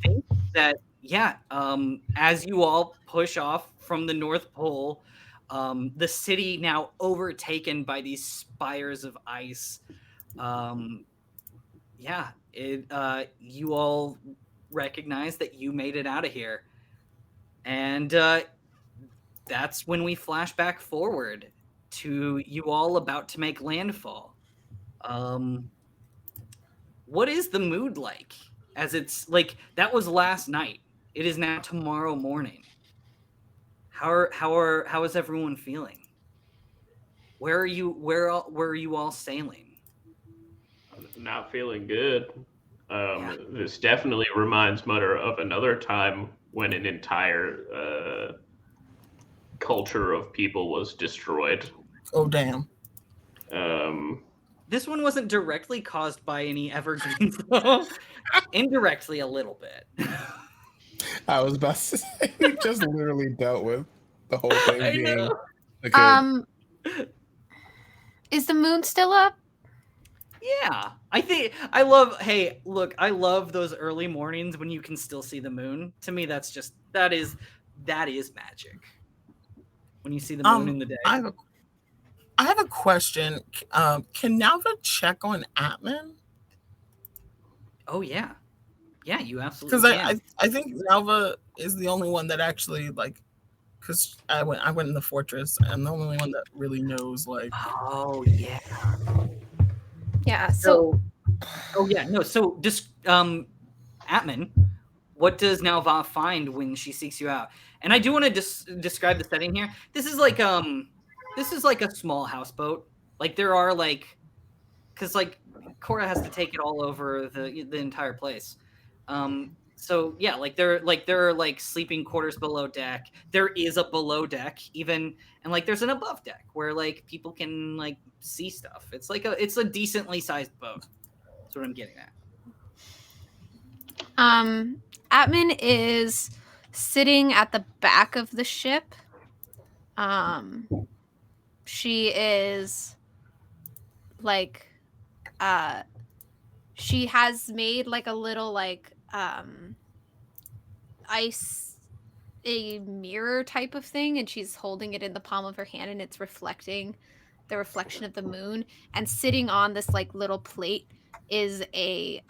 think that as you all push off from the North Pole, the city now overtaken by these spires of ice. You all recognize that you made it out of here, and that's when we flash back forward to you all about to make landfall. What is the mood like? As it's like that was last night. It is now tomorrow morning. How is everyone feeling? Where are you all sailing? Not feeling good. This definitely reminds Mutter of another time when an entire culture of people was destroyed. Oh damn. This one wasn't directly caused by any evergreens, though. Indirectly, a little bit. I was about to say, you just literally dealt with the whole thing I being know. a kid. Is the moon still up? Yeah, I think I love. Hey, look, I love those early mornings when you can still see the moon. To me, that's just that is magic. When you see the moon in the day. I have a question. Can Nalva check on Atman? Oh yeah, yeah, you absolutely Because can. I think Nalva is the only one that actually like. Because I went in the fortress, and I'm the only one that really knows like. Oh yeah. Yeah. So Oh yeah, no. So just Atman, what does Nalva find when she seeks you out? And I do want to describe the setting here. This is like a small houseboat. Like there are like, because like Cora has to take it all over the entire place. So yeah, like there are like sleeping quarters below deck. There is a below deck even, and like there's an above deck where like people can like see stuff. It's a decently sized boat. That's what I'm getting at. Atman is sitting at the back of the ship. She is like she has made like a little like a mirror type of thing, and she's holding it in the palm of her hand, and it's reflecting the reflection of the moon. And sitting on this like little plate is a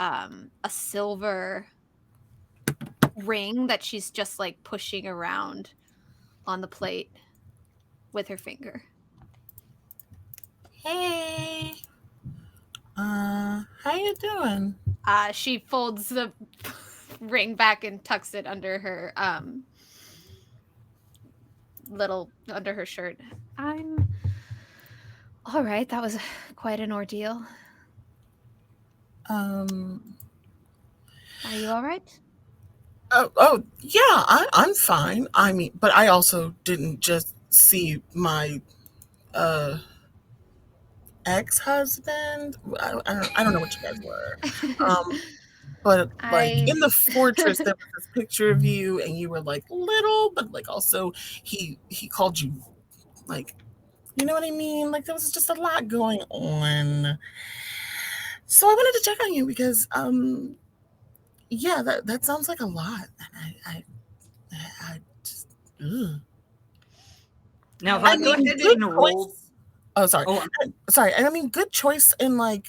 silver ring that she's just like pushing around on the plate with her finger. Hey, how you doing? She folds the ring back and tucks it under her under her shirt. I'm all right. That was quite an ordeal. Are you all right? Oh yeah, I'm fine. I mean, but I also didn't just see my ex-husband. I don't know what you guys were. But like in the fortress, there was this picture of you, and you were like little, but like also he called you like, you know what I mean? Like there was just a lot going on. So I wanted to check on you because yeah, that sounds like a lot. And I just ugh. Now, I go mean, ahead good and roll. choice. Oh, sorry. Oh, Sorry. I mean, good choice in like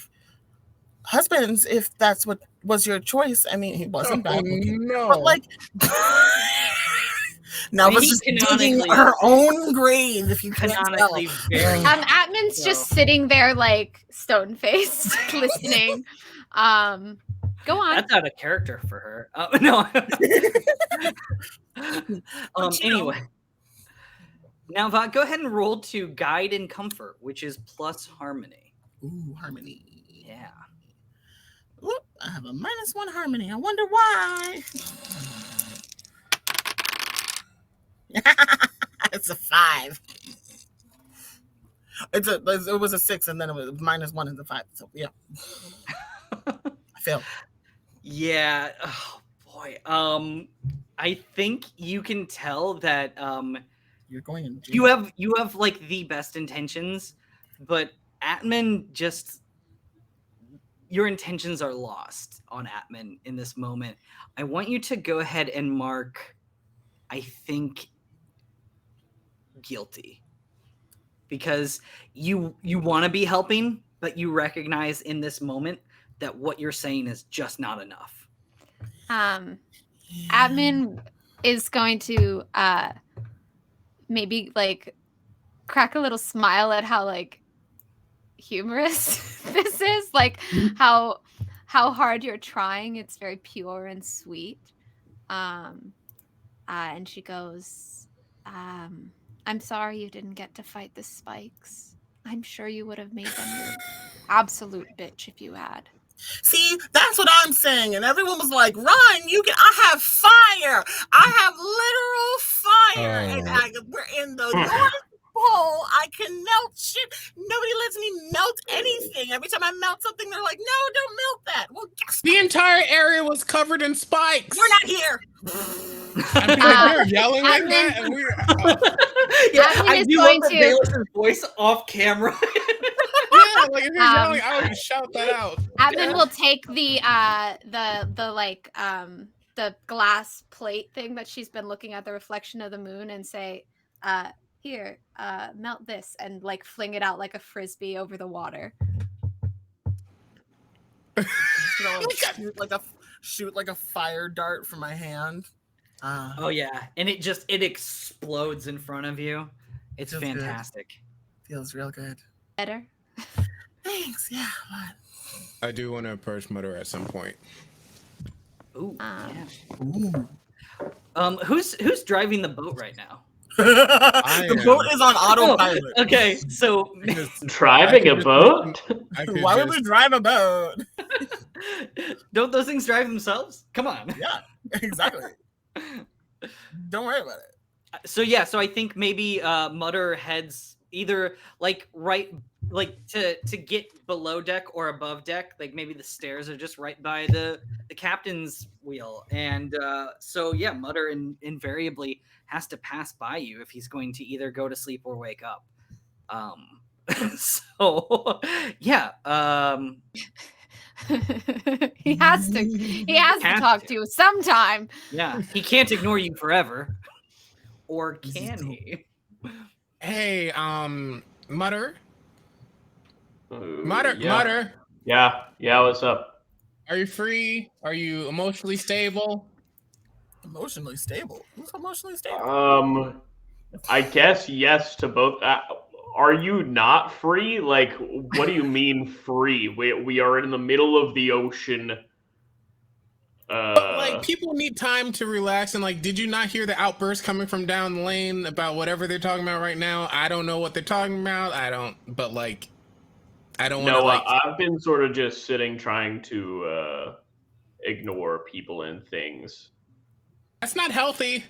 husbands, if that's what was your choice. I mean, he wasn't bad looking, but No. like now I mean, was he just digging canonically her is. own grave. If you can't tell. Canonically very. Atman's So- just sitting there like stone faced, listening. Go on. That's out of character for her. No. Anyway. Now, Vought, go ahead and roll to guide and comfort, which is plus harmony. Ooh, harmony. Yeah. Ooh, I have a -1 harmony. I wonder why. It's a 5. It was a 6, and then it was -1 and the 5. So yeah, I failed. Yeah. Oh boy. I think you can tell that You're going in. you have like the best intentions, but Atman just your intentions are lost on Atman in this moment. I want you to go ahead and mark, I think, guilty, because you want to be helping, but you recognize in this moment that what you're saying is just not enough. Atman is going to maybe like crack a little smile at how like humorous this is, like how hard you're trying. It's very pure and sweet. And she goes, I'm sorry you didn't get to fight the spikes. I'm sure you would have made them your absolute bitch if you had. See, that's what I'm saying. And everyone was like, Ryan, I have fire. I have literal fire. And we're in the North I can melt shit. Nobody lets me melt anything. Every time I melt something, they're like, no, don't melt that. Well, guess The entire area was covered in spikes. we're not here. I mean, like, they're yelling like Admin- that, and we're Yeah, Admin I is do going love the to- Bayless's voice off camera. yeah, like if you're yelling, I would shout that out. Admin will take the the glass plate thing that she's been looking at the reflection of the moon and say, here, melt this, and like fling it out like a frisbee over the water. Shoot like a fire dart from my hand. Oh yeah, and it explodes in front of you. It's Feels good. fantastic. Feels real good. Better. Thanks. Yeah. I do want to approach Mutter at some point. Ooh, Um, yeah. Who's driving the boat right now? The boat is on autopilot. Oh, okay, so Driving a boat? Why would we drive a boat? don't those things drive themselves? Come on. Yeah, exactly. Don't worry about it. So yeah, so I think maybe Mutter heads either to get below deck or above deck. Like maybe the stairs are just right by the captain's wheel, and so yeah, Mutter invariably has to pass by you if he's going to either go to sleep or wake up. So yeah, he has to talk to you sometime. yeah, he can't ignore you forever, or can he? Hey, Mutter, Ooh, Mutter, yeah. Mutter. Yeah, what's up? Are you free? Are you emotionally stable? Emotionally stable. Who's emotionally stable? I guess yes to both. Are you not free? Like, what do you mean free? We are in the middle of the ocean. But, like, people need time to relax, and like, did you not hear the outburst coming from down the lane about whatever they're talking about right now? I don't know what they're talking about. I don't want to. No, like, I've been sort of just sitting trying to ignore people and things. that's not healthy.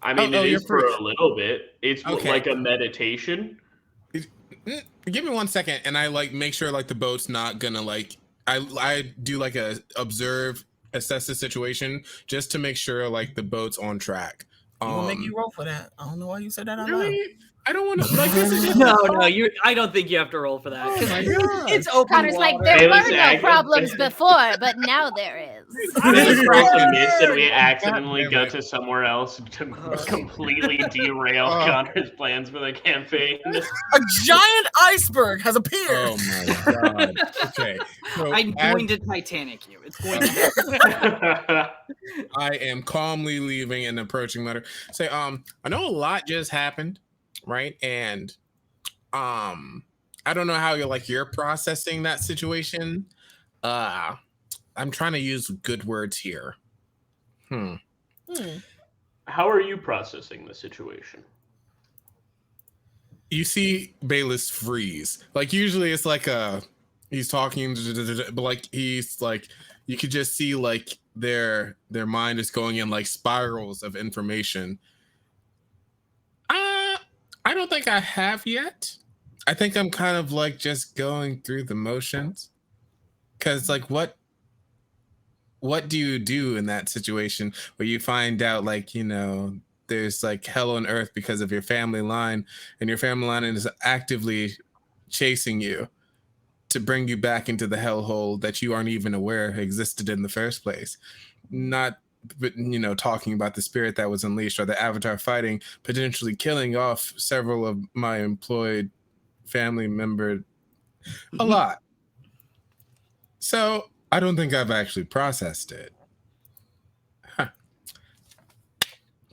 I mean, Oh, it you're is for free. a little bit. It's Okay. like a meditation. Give me 1 second, and I like make sure like the boat's not gonna like. I do like a assess the situation just to make sure like the boat's on track. We'll make you roll for that. I don't know why you said that out loud. Really? I don't want to like this is just No, I don't think you have to roll for that. Oh 'cause my God. It's open Connor's water. like, there Bailey's were no acting. problems before, but now there is. This is cracking this, and we God accidentally damn go it. to somewhere else to completely derail Oh. Connor's plans for the campaign. A giant iceberg has appeared. Oh my God. Okay. So I'm as going to Titanic you. It's going to I am calmly leaving and approaching Mutter. Say, I know a lot just happened, right? And I don't know how you're processing that situation. I'm trying to use good words here. How are you processing the situation? You see Bayless freeze. Like usually it's like he's talking, but like he's like you could just see like their mind is going in like spirals of information. I don't think I have yet. I think I'm kind of like just going through the motions. Cause like what do you do in that situation where you find out like, there's like hell on earth because of your family line, and your family line is actively chasing you to bring you back into the hellhole that you aren't even aware existed in the first place. Not, but talking about the spirit that was unleashed or the avatar fighting, potentially killing off several of my employed family members, a lot. So I don't think I've actually processed it.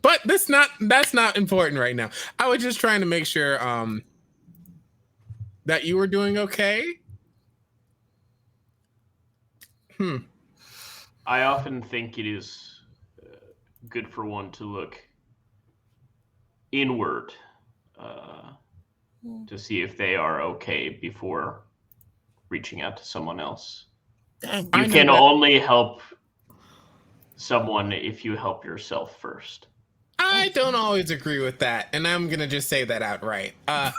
But that's not important right now. I was just trying to make sure that you were doing okay. I often think it is good for one to look inward to see if they are okay before reaching out to someone else. Dang. I You know can that- only help someone if you help yourself first. I don't always agree with that, and I'm gonna just say that outright. I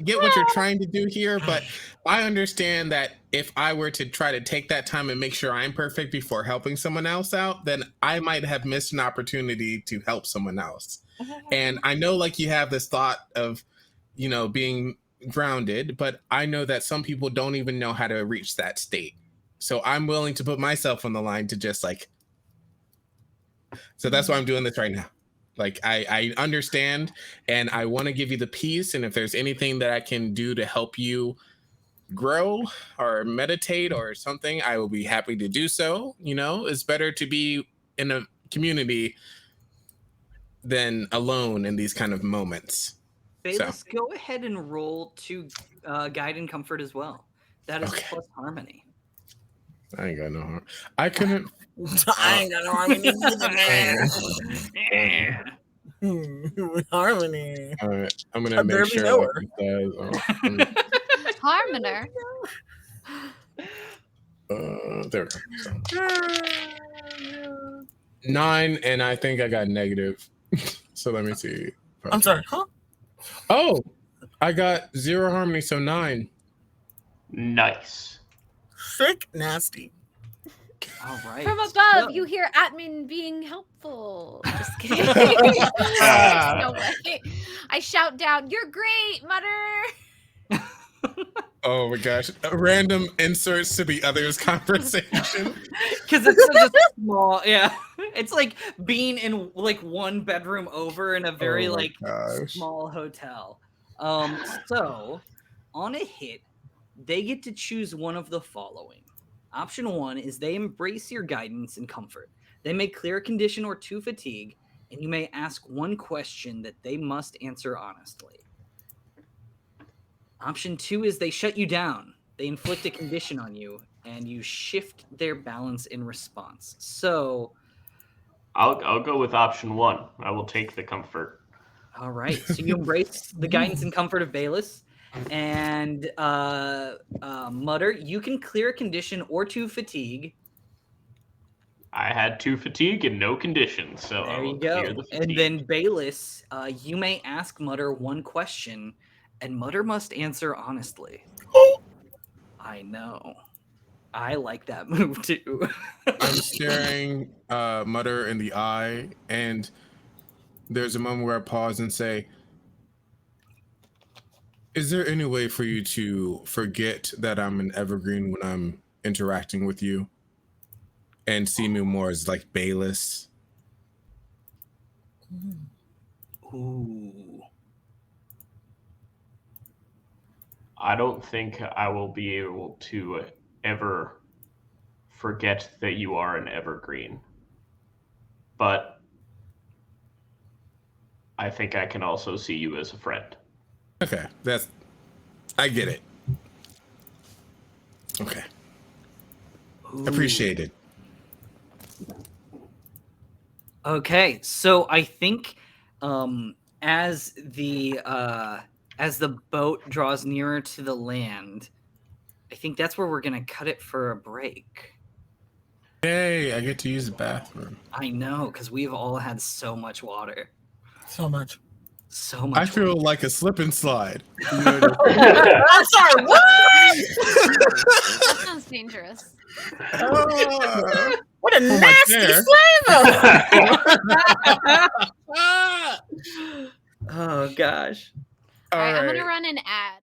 get what you're trying to do here, but I understand that if I were to try to take that time and make sure I'm perfect before helping someone else out, then I might have missed an opportunity to help someone else. And I know, like, you have this thought of, being grounded, but I know that some people don't even know how to reach that state. So I'm willing to put myself on the line to just so that's why I'm doing this right now. Like, I understand, and I want to give you the peace. And if there's anything that I can do to help you grow or meditate or something, I will be happy to do so. It's better to be in a community than alone in these kind of moments. Bayless, go ahead and roll to guide and comfort as well. That is Okay. plus harmony. I ain't got no harm. I couldn't. I ain't got no harmony either, man. Harmony. All right, I'm gonna I make barely sure. know her. Harmoner. There we go. So, 9, and I think I got negative. So let me see. I'm sorry, huh? Oh, I got 0 harmony, so 9. Nice. Sick, nasty. All right. From above, so- you hear admin being helpful. Just kidding. No way. I shout down, "You're great, Mutter." Oh my gosh! Random inserts to the others' conversation. Because it's such a small, yeah. It's like being in like one bedroom over in a very Oh my like gosh. small hotel. So on a hit, they get to choose one of the following. Option 1 is they embrace your guidance and comfort. They may clear a condition or 2 fatigue, and you may ask one question that they must answer honestly. Option 2 is they shut you down. They inflict a condition on you, and you shift their balance in response. So, I'll go with option 1. I will take the comfort. all right. So you embrace the guidance and comfort of Bayless, and Mutter, you can clear a condition or 2 fatigue. I had 2 fatigue and no conditions, so I There will you go. clear the And fatigue. then Bayless, you may ask Mutter one question, and Mutter must answer honestly. I know. I like that move too. I'm staring Mutter in the eye, and there's a moment where I pause and say, "Is there any way for you to forget that I'm an evergreen when I'm interacting with you, and see me more as like Bayless?" Ooh. I don't think I will be able to ever forget that you are an evergreen. But I think I can also see you as a friend. Okay, I get it. Okay, Ooh. appreciate it. Okay, so I think as the boat draws nearer to the land, I think that's where we're gonna cut it for a break. Yay! I get to use the bathroom. I know, because we've all had so much water. So much. So much I feel like a slip and slide. I'm sorry, what? That sounds dangerous. What a my nasty chair. flavor! Oh gosh. All right, I'm Alright. gonna run an ad.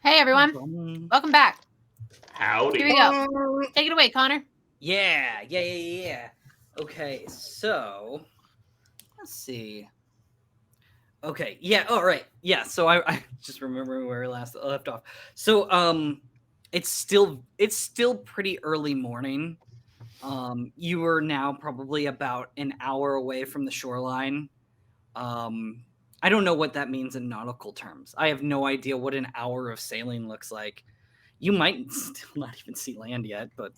Hey everyone, welcome back. Howdy. Here we go. Take it away, Connor. Yeah. Okay, so let's see. Okay, yeah, all right. Yeah, so I just remembering where we last left off. So it's still pretty early morning. You are now probably about an hour away from the shoreline. I don't know what that means in nautical terms. I have no idea what an hour of sailing looks like. You might still not even see land yet, but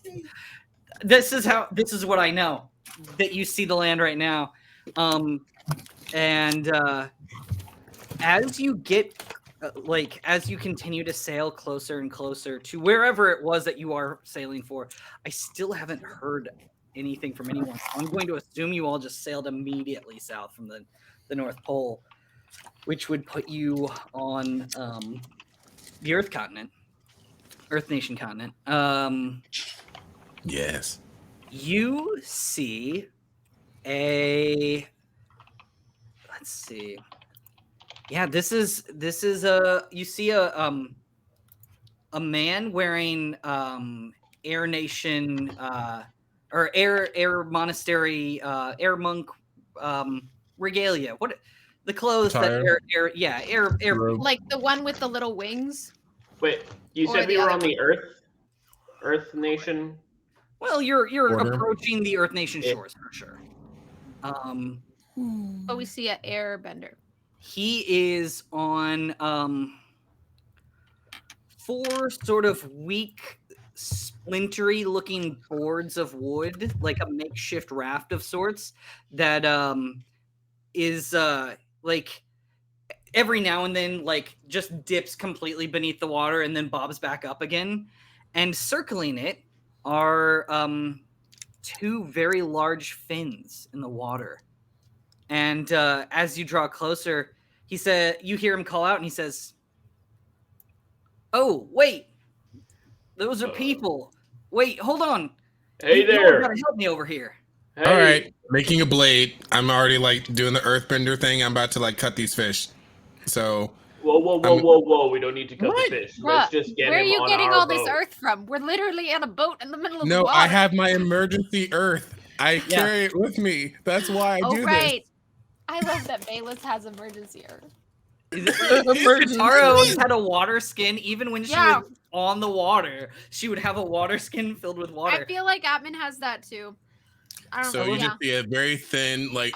this is what I know, that you see the land right now. And as you get as you continue to sail closer and closer to wherever it was that you are sailing for, I still haven't heard anything from anyone. So I'm going to assume you all just sailed immediately south from the North Pole, which would put you on the Earth continent, Earth Nation continent. Yes. You see let's see. Yeah, this is you see a man wearing Air Nation or Air Monastery Air Monk regalia. What the clothes Attire? that Air Robe. Like the one with the little wings. Wait, you Or said the we were other on the Earth Nation? Well, you're Order. approaching the Earth Nation Yeah. shores for sure. But we see an airbender. He is on 4 sort of weak, splintery looking boards of wood, like a makeshift raft of sorts that is like every now and then like just dips completely beneath the water and then bobs back up again. And circling it are 2 very large fins in the water. And as you draw closer, you hear him call out, and he says, "Oh, wait, those are people. Wait, hold on. Hey You there. gotta help me over here." Hey. All right, making a blade. I'm already like doing the earthbender thing. I'm about to like cut these fish. So Whoa. We don't need to cut What? the fish. Bruh, Let's just get where are him you on getting our all this boat. earth from? We're literally in a boat in the middle of the no, water. I have my emergency earth. I Yeah. carry it with me. That's why I Oh, do right. I love that Bayless has emergency earth. Emergency. Katara always had a water skin, even when she Yeah. was on the water. She would have a water skin filled with water. I feel like Atman has that too. I this. don't So know. you Yeah. just see a very thin, like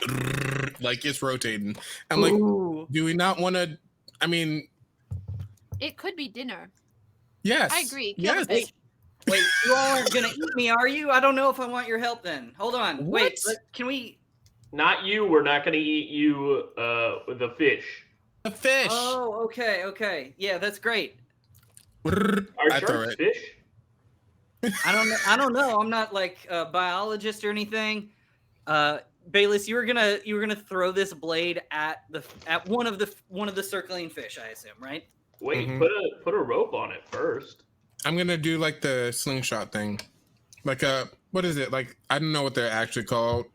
it's rotating. I'm like, Ooh. do we not want to? I mean, It could be dinner. yes. I agree. Kill Yes. the fish. Wait, you all aren't gonna eat me, are you? I don't know if I want your help then. Hold on. Wait, What? can we? Not you. We're not going to eat you, the fish. A fish. Oh, okay. Yeah, that's great. Are I throw sharks it. fish? I don't know. I'm not like a biologist or anything. Bayless, you were gonna throw this blade at one of the circling fish, I assume, right? Wait, Mhm. put a rope on it first. I'm gonna do like the slingshot thing, like what is it? Like I don't know what they're actually called.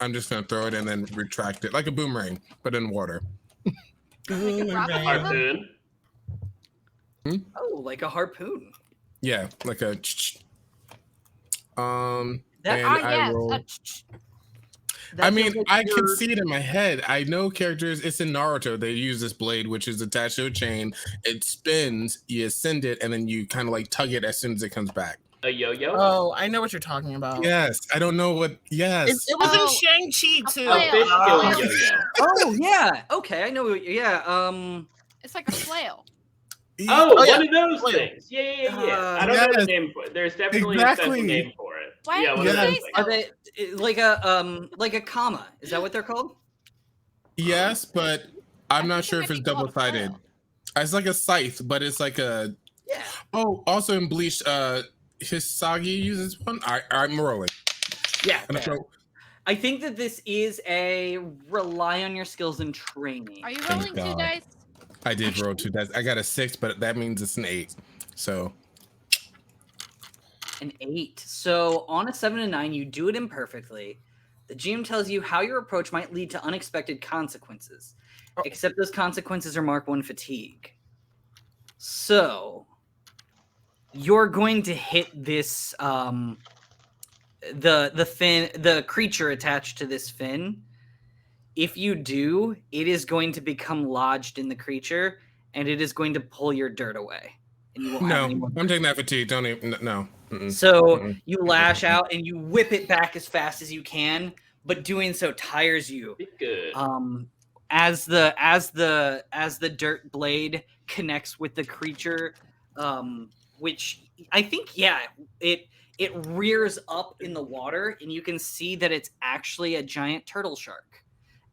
I'm just gonna throw it and then retract it like a boomerang, but in water. Like a rocket Harpoon. Oh, like a harpoon. Yeah, like a. That- and Ah, I yes. roll. That I mean, feels like I can you're- see it in my head. I know characters. It's in Naruto. They use this blade, which is attached to a chain. It spins. You ascend it, and then you kind of like tug it as soon as it comes back. A yo-yo. Oh, I know what you're talking about. Yes, I don't know what. Yes, It was Oh, in Shang-Chi too. flail. A fish Oh. kill yo-yo. Oh yeah. Okay, I know. Yeah. It's like a flail. Oh, Oh, yeah. one of those Wait. things. Yeah. I don't know Yes. the name for it. There's definitely a Exactly. special name for it. Why yeah, didn't one you of Yes. those say things. Are so? they like a comma? Is that what they're called? yes, but I'm I not think sure it if might it's be called a double-sided. flail. It's like a scythe, but it's like a. Yeah. Oh, also in Bleach, Hisagi uses one. I'm rolling. Yeah. I don't know. I think that this is a rely on your skills and training. Are you Thank rolling 2 God. dice? I did roll 2 dice. I got a 6, but that means it's an 8. So An 8. So on a 7 and 9, you do it imperfectly. The GM tells you how your approach might lead to unexpected consequences, except those consequences are Mark 1 fatigue. So you're going to hit this the creature attached to this fin. If you do, it is going to become lodged in the creature, and it is going to pull your dirt away. And you won't have no, any more I'm taking that fatigue. Don't even. No. So Mm-mm. you lash out and you whip it back as fast as you can, but doing so tires you. Be good. As the dirt blade connects with the creature, which I think it rears up in the water, and you can see that it's actually a giant turtle shark.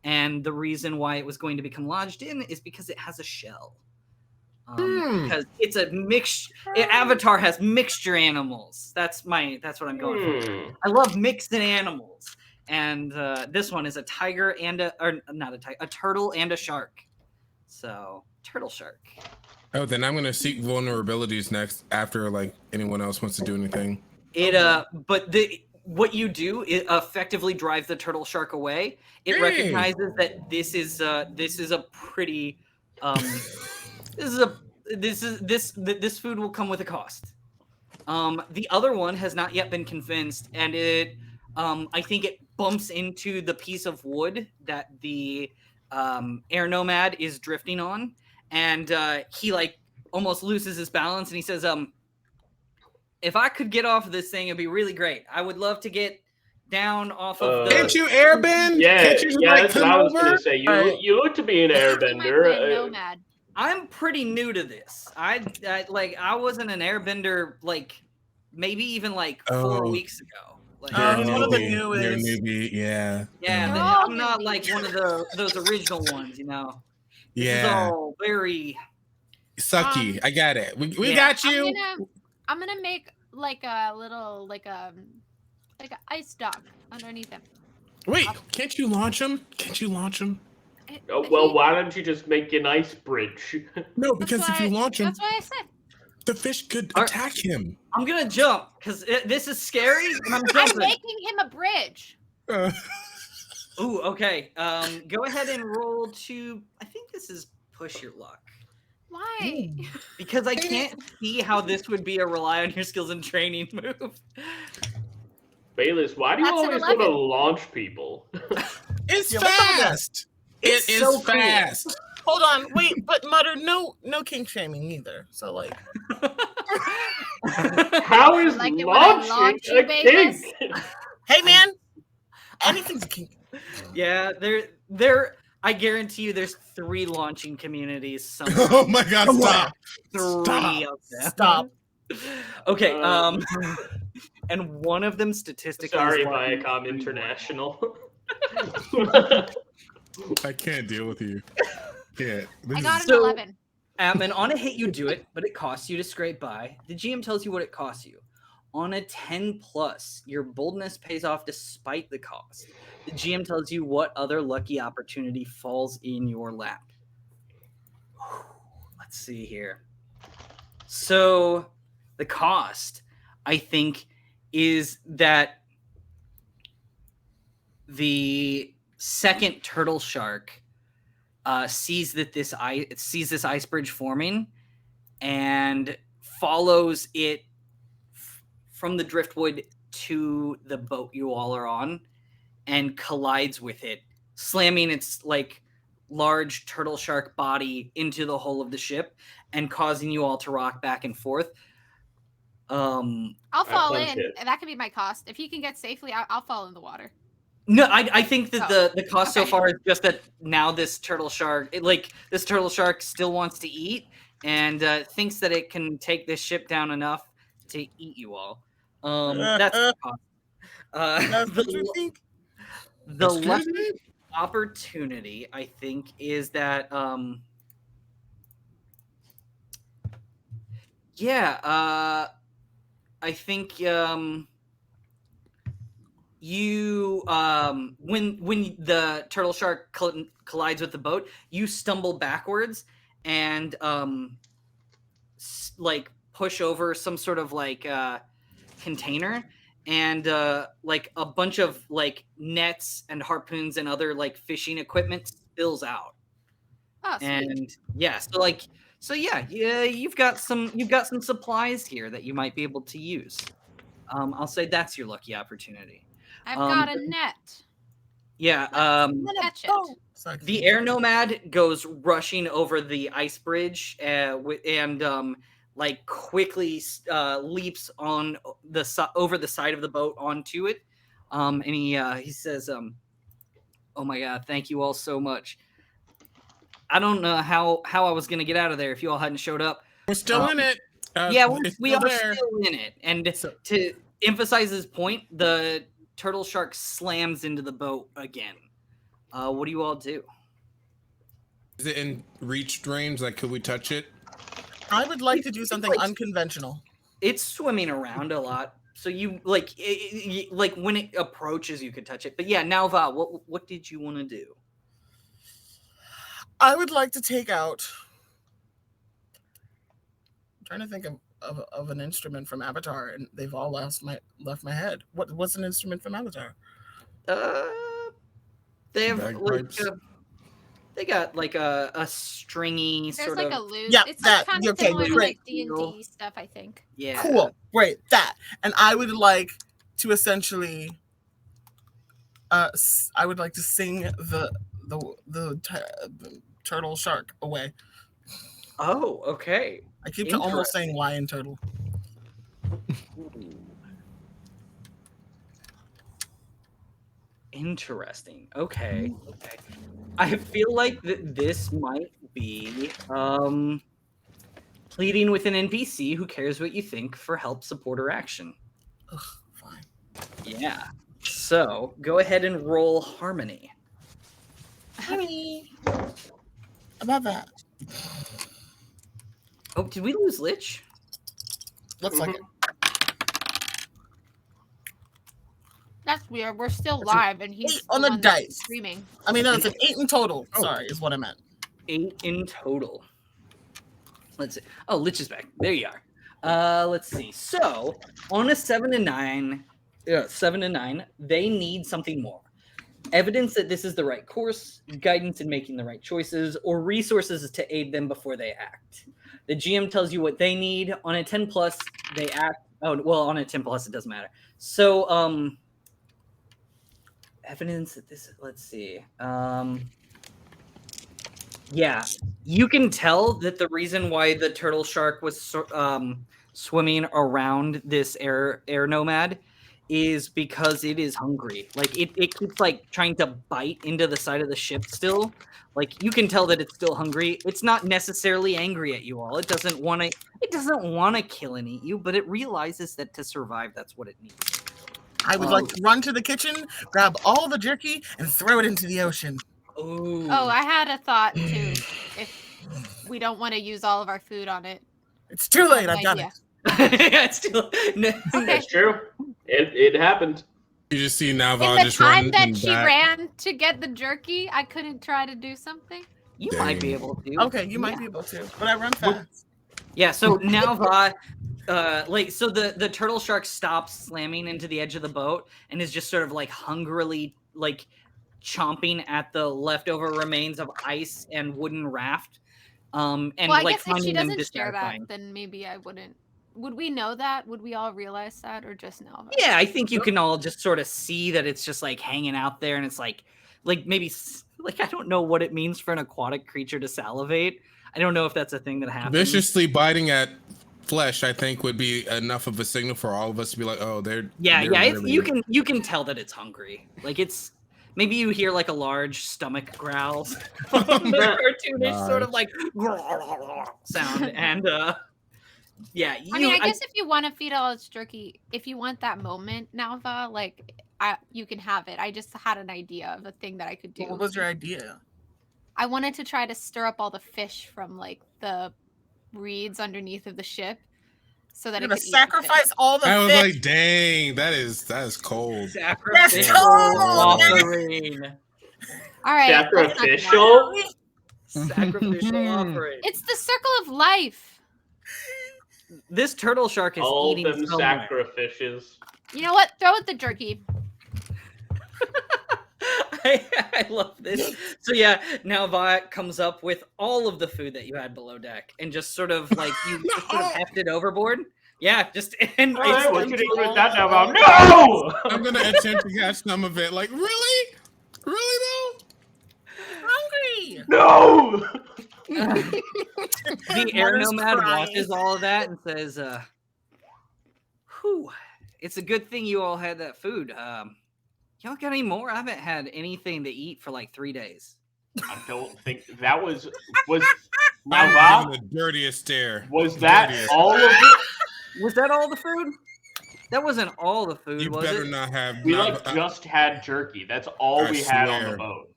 and the reason why it was going to become lodged in is because it has a shell. Because it's a mixture. Avatar has mixture animals. That's what I'm going for. I love mixing animals, and this one is a tiger and a turtle and a shark. So turtle shark. Oh, then I'm gonna seek vulnerabilities next after like anyone else wants to do anything. But what you do it effectively drives the turtle shark away. It recognizes that this is a pretty this food will come with a cost. The other one has not yet been convinced, and I think it bumps into the piece of wood that the air nomad is drifting on, and he like almost loses his balance, and he says, if I could get off of this thing, it'd be really great. I would love to get down off of the... Can't you airbend? Yeah, Can't you that's what I was going to say. You look to be an airbender. Nomad. I'm pretty new to this. I wasn't an airbender like maybe even like 4 weeks ago. Like, he's one of the newest. You're a newbie, yeah. Yeah, I'm not like one of those original ones, you know. This is all very sucky. I got it. We got you. I'm gonna make like a little like a ice dock underneath him. Wait, can't you launch him? Can't you launch him? Oh, well, why don't you just make an ice bridge? No, because if you launch him, that's why I said the fish could attack him. I'm gonna jump because this is scary, and I'm jumping. I'm making him a bridge. Ooh, okay. Go ahead and roll to. I think this is push your luck. Why? Because I can't see how this would be a rely on your skills and training move. Bayless, why do you always want to launch people? It's fast. It is so fast. Cool. Hold on, wait, but Mutter, no kink shaming either. So like, how is launching a kink? Hey man, anything's a kink. Yeah, there. I guarantee you, there's 3 launching communities somewhere. Oh my God! Stop! 3 of them. Stop. Okay. And one of them statistically. Sorry, Viacom International. I can't deal with you. Yeah. I got an 11. Atman, on a hit you do it, but it costs you to scrape by. The GM tells you what it costs you. On a 10+, your boldness pays off despite the cost. The GM tells you what other lucky opportunity falls in your lap. Let's see here. So the cost, I think, is that the second turtle shark sees this ice bridge forming and follows it from the driftwood to the boat you all are on and collides with it, slamming its like large turtle shark body into the hull of the ship and causing you all to rock back and forth. I'll fall in. That could be my cost. If he can get safely, I'll fall in the water. No, I think that the cost so far is just that now this turtle shark still wants to eat and thinks that it can take this ship down enough to eat you all. That's the cost. The lucky opportunity, I think, is that I think you when the turtle shark collides with the boat, you stumble backwards and like push over some sort of like container, and like a bunch of like nets and harpoons and other like fishing equipment spills out. Oh, sweet. And you've got some supplies here that you might be able to use. I'll say that's your lucky opportunity. I've got a net. Yeah. Catch it. The air nomad goes rushing over the ice bridge and like quickly leaps on over the side of the boat onto it. And he says, "Oh my God, thank you all so much. I don't know how I was gonna get out of there if you all hadn't showed up. We're still in it. We are still in it." And to emphasize his point, the turtle shark slams into the boat again. What do you all do? Is it in reach range? Like, could we touch it? I would like to do something unconventional. It's swimming around a lot, so you like like when it approaches, you could touch it. But yeah, now Va, what did you want to do? I would like to take out. I'm trying to think of an instrument from Avatar, and they've all left my head. What's an instrument from Avatar? They have Bagpipes? they got like a stringy There's sort like of a lute. Yeah, It's that- like kind of okay, similar to great. like D&D stuff, I think. yeah. Cool, great, that. And I would like to essentially, I would like to sing the turtle shark away. Oh, okay. I keep almost saying lion turtle. Interesting. Okay. Okay. I feel like this might be pleading with an NPC who cares what you think for help, support, or action. Ugh, fine. Yeah. So go ahead and roll harmony. Honey, about that. Oh, did we lose Lich? Looks like it. That's weird. We're still That's an live, and he's 8 on the one that's dice. streaming. I mean, no, it's an 8 in total. Oh. Sorry, is what I meant. 8 in total. Let's see. Oh, Lich is back. There you are. Let's see. So on a 7 to 9, they need something more. Evidence that this is the right course, guidance in making the right choices, or resources to aid them before they act. The GM tells you what they need. On a 10 plus, they act. Oh, well, on a 10 plus, it doesn't matter. So, evidence that this. Let's see. Yeah, you can tell that the reason why the turtle shark was swimming around this air nomad is because it is hungry. Like it keeps like trying to bite into the side of the ship still. Like you can tell that it's still hungry. It's not necessarily angry at you all. It doesn't want to kill and eat you, but it realizes that to survive, that's what it needs. I would like to run to the kitchen, grab all the jerky, and throw it into the ocean. Ooh. Oh, I had a thought too. If we don't want to use all of our food on it. It's too late. Good I've done idea. it. It's still That's true. It happened. You just see In Nalva the just time run that she back. ran to get the jerky, I couldn't try to do something. You might be able to. Okay, you might be able to, but I run fast. Yeah, so now so the turtle shark stops slamming into the edge of the boat and is just sort of like hungrily like chomping at the leftover remains of ice and wooden raft. And Well, I like guess if she finding them doesn't share that, dissatisfying. then maybe I wouldn't. Would we know that? Would we all realize that, or just know? Yeah, I think you can all just sort of see that it's just like hanging out there, and it's like maybe like I don't know what it means for an aquatic creature to salivate. I don't know if that's a thing that happens. Viciously biting at flesh, I think, would be enough of a signal for all of us to be like, "Oh, they're Yeah, they're it's, really- you can tell that it's hungry. Like it's maybe you hear like a large stomach growl from the cartoonish sort of like sound, and yeah. I mean, I guess if you want to feed all its jerky, if you want that moment, Nalva, like you can have it. I just had an idea of a thing that I could do. What was your idea? I wanted to try to stir up all the fish from like the reeds underneath of the ship, so that You're it gonna could eat the fish. sacrifice all the I was fish. like, dang, that is cold. Sacrificial cold, man. offering. All right, that's not gonna Sacrificial? happen. Sacrificial offering. It's the circle of life. This turtle shark is All eating them somewhere. sacrifices. You know what? Throw it the jerky. I love this. So yeah, now Violet comes up with all of the food that you had below deck, and just sort of like you just sort of heft it overboard. Yeah, just and All right, it's what you doing with all that now? all- No! I'm gonna attempt to catch some of it. Like, really though? Hungry. No! the air Mother's nomad crying. watches all of that and says, "Whew, it's a good thing you all had that food. Y'all got any more? I haven't had anything to eat for like 3 days." I don't think that was I'm Nalva? giving the dirtiest stare. Was that Dirtiest. all of it? Was that all the food? That wasn't all the food, You was better it? not have. We not- like just had jerky. That's all I we had on the swear. boat.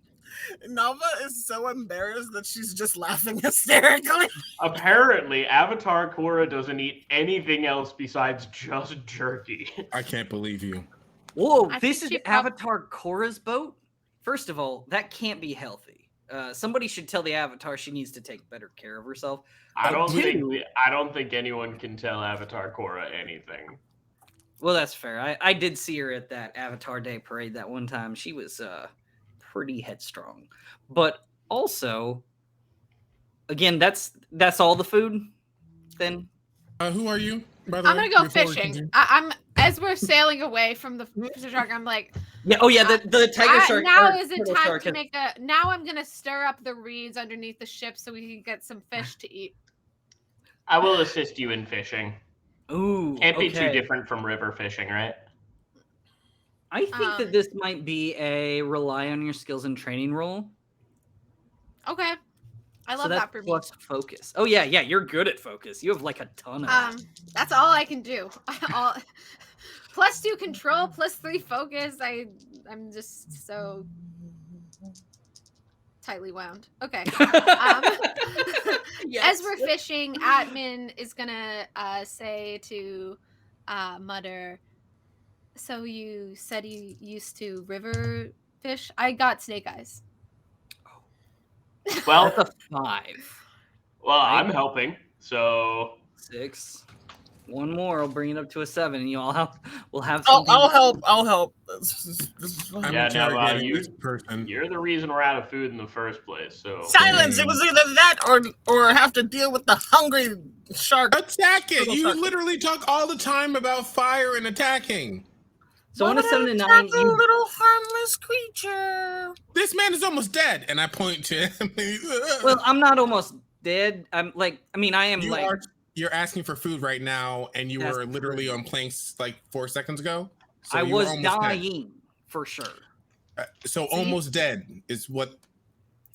Nava is so embarrassed that she's just laughing hysterically. Apparently, Avatar Korra doesn't eat anything else besides just jerky. I can't believe you. Whoa, I this think is she prob- Avatar Korra's boat? First of all, that can't be healthy. Somebody should tell the Avatar she needs to take better care of herself. I don't Dude. think anyone can tell Avatar Korra anything. Well, that's fair. I did see her at that Avatar Day parade that one time. She was pretty headstrong. But also, again, that's all the food then. Who are you, by the I'm way? gonna go before we fishing. continue? I'm as we're sailing away from the shark. I'm like, Yeah, oh yeah, the tiger shark. now or is it turtle time shark to has- make a? Now I'm gonna stir up the reeds underneath the ship so we can get some fish to eat. I will assist you in fishing. Ooh, Can't be too okay. different from river fishing, right? I think that Um, this might be a rely on your skills and training role. Okay, I So love that's that for me. plus focus. Oh yeah, you're good at focus. You have like a ton of that. That's all I can do. all, +2 control, +3 focus. I'm just so tightly wound. Okay. Yes. As we're fishing, admin is gonna say to Mutter, so you said you used to river fish? I got snake eyes. Well, That's a 5. well, Right. I'm helping, so 6. One more, I'll bring it up to a 7, and you all will have I'll, something. I'll help. This is fine. I'm Yeah, no, interrogating you- this person. you're the reason we're out of food in the first place. So Silence! It was either that or have to deal with the hungry shark. Attack it! Little You shark. literally talk all the time about fire and attacking. So on a But 7 to attack 9, a you little harmless creature. This man is almost dead, and I point to him. well, I'm not almost dead. I'm like, I mean, I am you like. are. You're asking for food right now, and you That's were literally true. on planks like 4 seconds ago. So I you were was almost dead. dying for sure. So See? almost dead is what.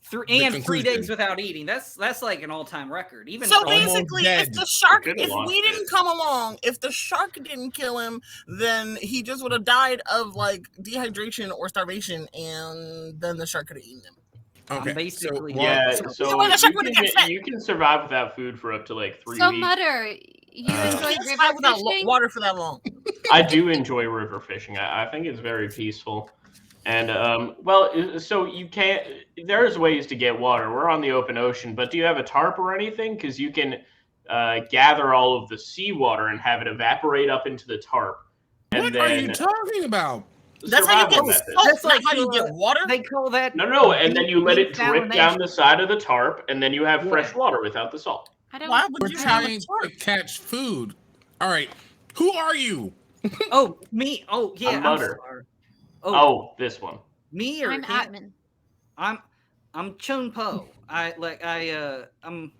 Through The and 3 conclusion. days without eating. That's like an all-time record. Even So for- Almost basically, dead. if the shark, Good if luck. we didn't come along, if the shark didn't kill him, then he just would have died of like dehydration or starvation, and then the shark could have eaten him. Okay. basically- so, yeah, so- so So when the shark would've got fed. you can survive without food for up to like 3 So weeks. Mutter, you Uh, enjoy Can't river survive without fishing? water for that long. I do enjoy river fishing. I think it's very peaceful. And well, so you can't. There's ways to get water. We're on the open ocean, but do you have a tarp or anything? Because you can gather all of the seawater and have it evaporate up into the tarp. And what then are you talking about? That's how you survival get method. salt. That's That's like how you your- get water. they call that No, and then you let it drip desalination. down the side of the tarp, and then you have Yeah. fresh water without the salt. I don't. Why We're would you have a trying to tarp? catch food. All right. Who are you? Oh, me. Oh, yeah. I'm Mutter. sorry. Oh, this one. Me or I'm him? admin. I'm Chun Po. I'm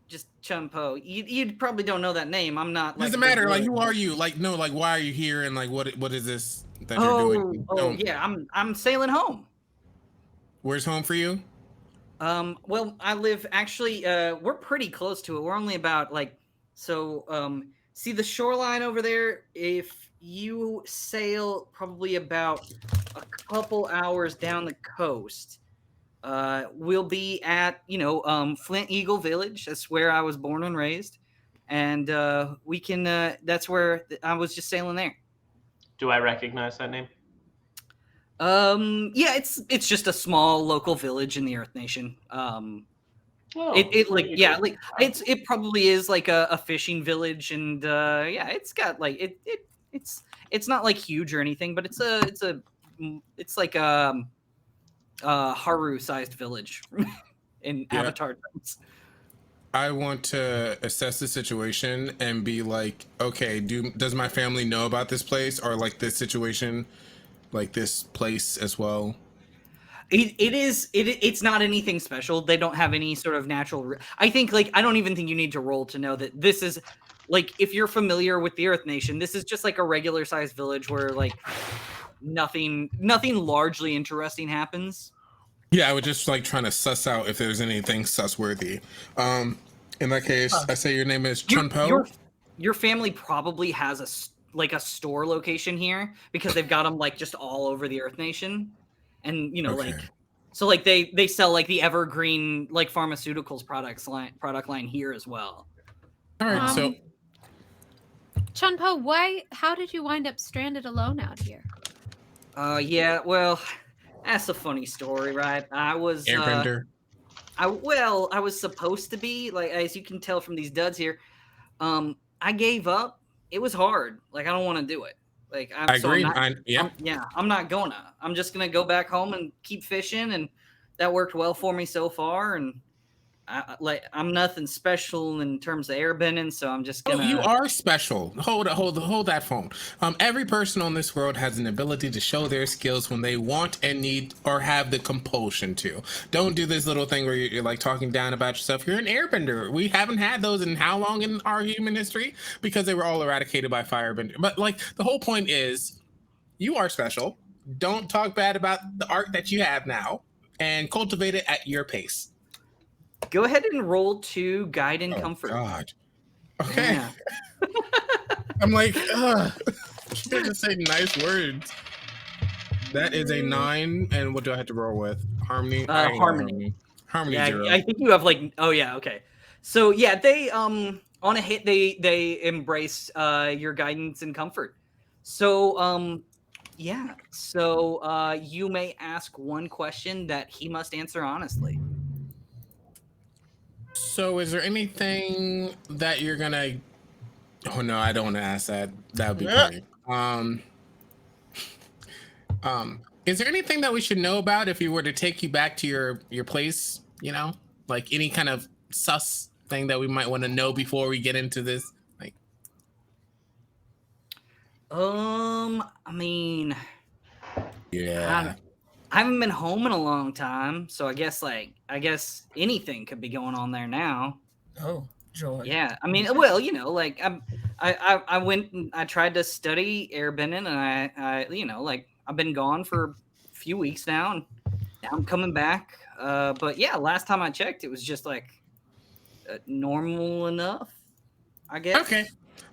just Chun Po. You probably don't know that name. I'm not. Doesn't like, matter. Like, big who word. are you? Like, no. Like, why are you here? And like, what is this that you're Oh, doing? Don't- yeah. I'm sailing home. Where's home for you? Well, I live actually. We're pretty close to it. We're only about see the shoreline over there. If you sail probably about a couple hours down the coast, we'll be at Flint Eagle Village. That's where I was born and raised, and we can. That's where I was just sailing there. Do I recognize that name? Yeah, it's just a small local village in the Earth Nation. Oh, It like pretty yeah cool. like it probably is like a fishing village, and yeah, it's got like it's not like huge or anything, but it's like a Haru sized village in Yeah. Avatar terms. I want to assess the situation and be like, okay, does my family know about this place or like this situation, like this place as well? It's not anything special. They don't have any sort of natural. I think like I don't even think you need to roll to know that this is like if you're familiar with the Earth Nation, this is just like a regular sized village where like nothing largely interesting happens. Yeah, I was just like trying to suss out if there's anything sus-worthy. In that case, I say your name is Chun Po. Your family probably has a store location here because they've got them like just all over the Earth Nation, and Okay. like So like they sell like the Evergreen like pharmaceuticals product line here as well. All right, so Chunpo, how did you wind up stranded alone out here? Yeah, well, that's a funny story, right? I was Airbender. I was supposed to be, like, as you can tell from these duds here, I gave up. It was hard. Like, I don't want to do it. Like, I agree. I'm not gonna. I'm just gonna go back home and keep fishing, and that worked well for me so far. And I'm nothing special in terms of airbending, so I'm just gonna. Oh, you are special. Hold that phone. Every person on this world has an ability to show their skills when they want and need or have the compulsion to. Don't do this little thing where you're like talking down about yourself. You're an airbender. We haven't had those in how long in our human history? Because they were all eradicated by firebender. But like the whole point is, you are special. Don't talk bad about the art that you have now, and cultivate it at your pace. Go ahead and roll 2 guide and comfort. God. Okay. Yeah. I'm like, can't just say nice words. That is a 9, and what do I have to roll with? Harmony. Harmony. Harmony Yeah, 0. I think you have like. Oh yeah. Okay. So yeah, they on a hit they embrace your guidance and comfort. So yeah. So you may ask one question that he must answer honestly. So, is there anything that you're gonna? Oh no, I don't want to ask that. That would be funny. Is there anything that we should know about if you were to take you back to your place? You know, like any kind of sus thing that we might want to know before we get into this. Like, I mean, yeah. I haven't been home in a long time, so I guess anything could be going on there now. Oh, joy. Yeah, I mean, well, you know, like I went and I tried to study airbending, and I you know, like I've been gone for a few weeks now, and now I'm coming back. But yeah, last time I checked, it was just like normal enough, I guess. Okay,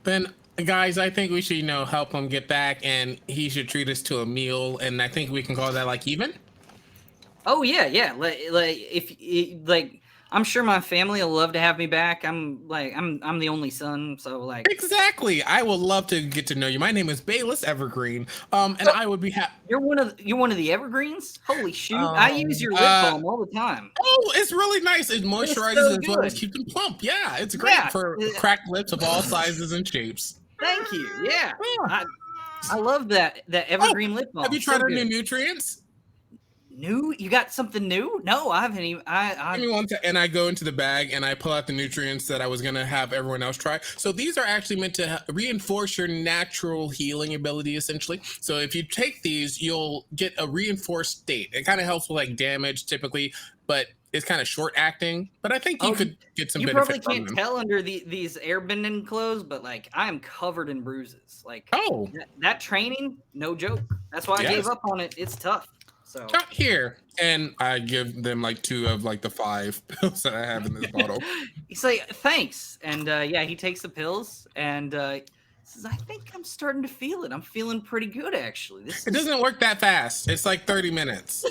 then. Guys, I think we should, help him get back, and he should treat us to a meal, and I think we can call that like even. Oh yeah. Like if I'm sure my family will love to have me back. I'm the only son, so like. Exactly. I would love to get to know you. My name is Bayless Evergreen. And I would be happy. You're one of the evergreens? Holy shoot! I use your lip balm all the time. Oh, it's really nice. It moisturizes so as well as good. keeps them plump. Yeah, it's great for cracked lips of all sizes and shapes. Thank you. Yeah. I love that evergreen lip balm. Have you tried our new nutrients? New? You got something new? No, I haven't even. Give me one and I go into the bag and I pull out the nutrients that I was gonna have everyone else try. So these are actually meant to reinforce your natural healing ability, essentially. So if you take these, you'll get a reinforced state. It kind of helps with like damage typically, but it's kind of short acting. But I think you could get some benefit from them. You probably can't tell under these airbending clothes, but like I am covered in bruises. Like that training, no joke. That's why I gave up on it. It's tough. So here, and I give them like 2 of like the 5 pills that I have in this bottle. He's like, thanks, and he takes the pills and says, I think I'm starting to feel it. I'm feeling pretty good actually. It doesn't work that fast. It's like 30 minutes.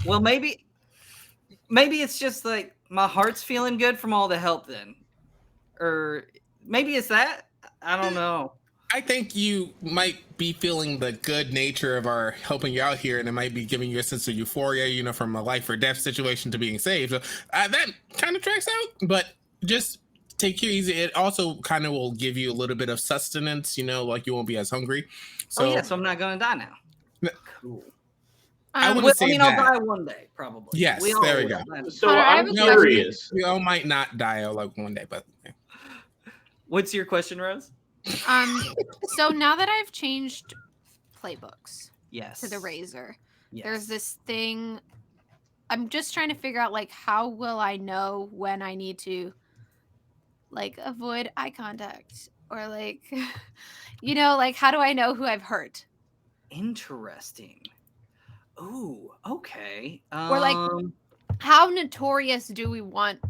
Well, maybe it's just like my heart's feeling good from all the help then, or maybe it's that. I don't know. I think you might be feeling the good nature of our helping you out here, and it might be giving you a sense of euphoria, from a life or death situation to being saved. So that kind of tracks out, but just take it easy. It also kind of will give you a little bit of sustenance, like you won't be as hungry. So, so I'm not going to die now. Cool. I wouldn't say that. I'll die one day, probably. Yes, there we go. So I'm curious. We all might not die like one day, but. Yeah. What's your question, Rose? So now that I've changed playbooks to the Razor, there's this thing. I'm just trying to figure out like how will I know when I need to like avoid eye contact or like like how do I know who I've hurt? Interesting. Oh, okay. Or like how notorious do we want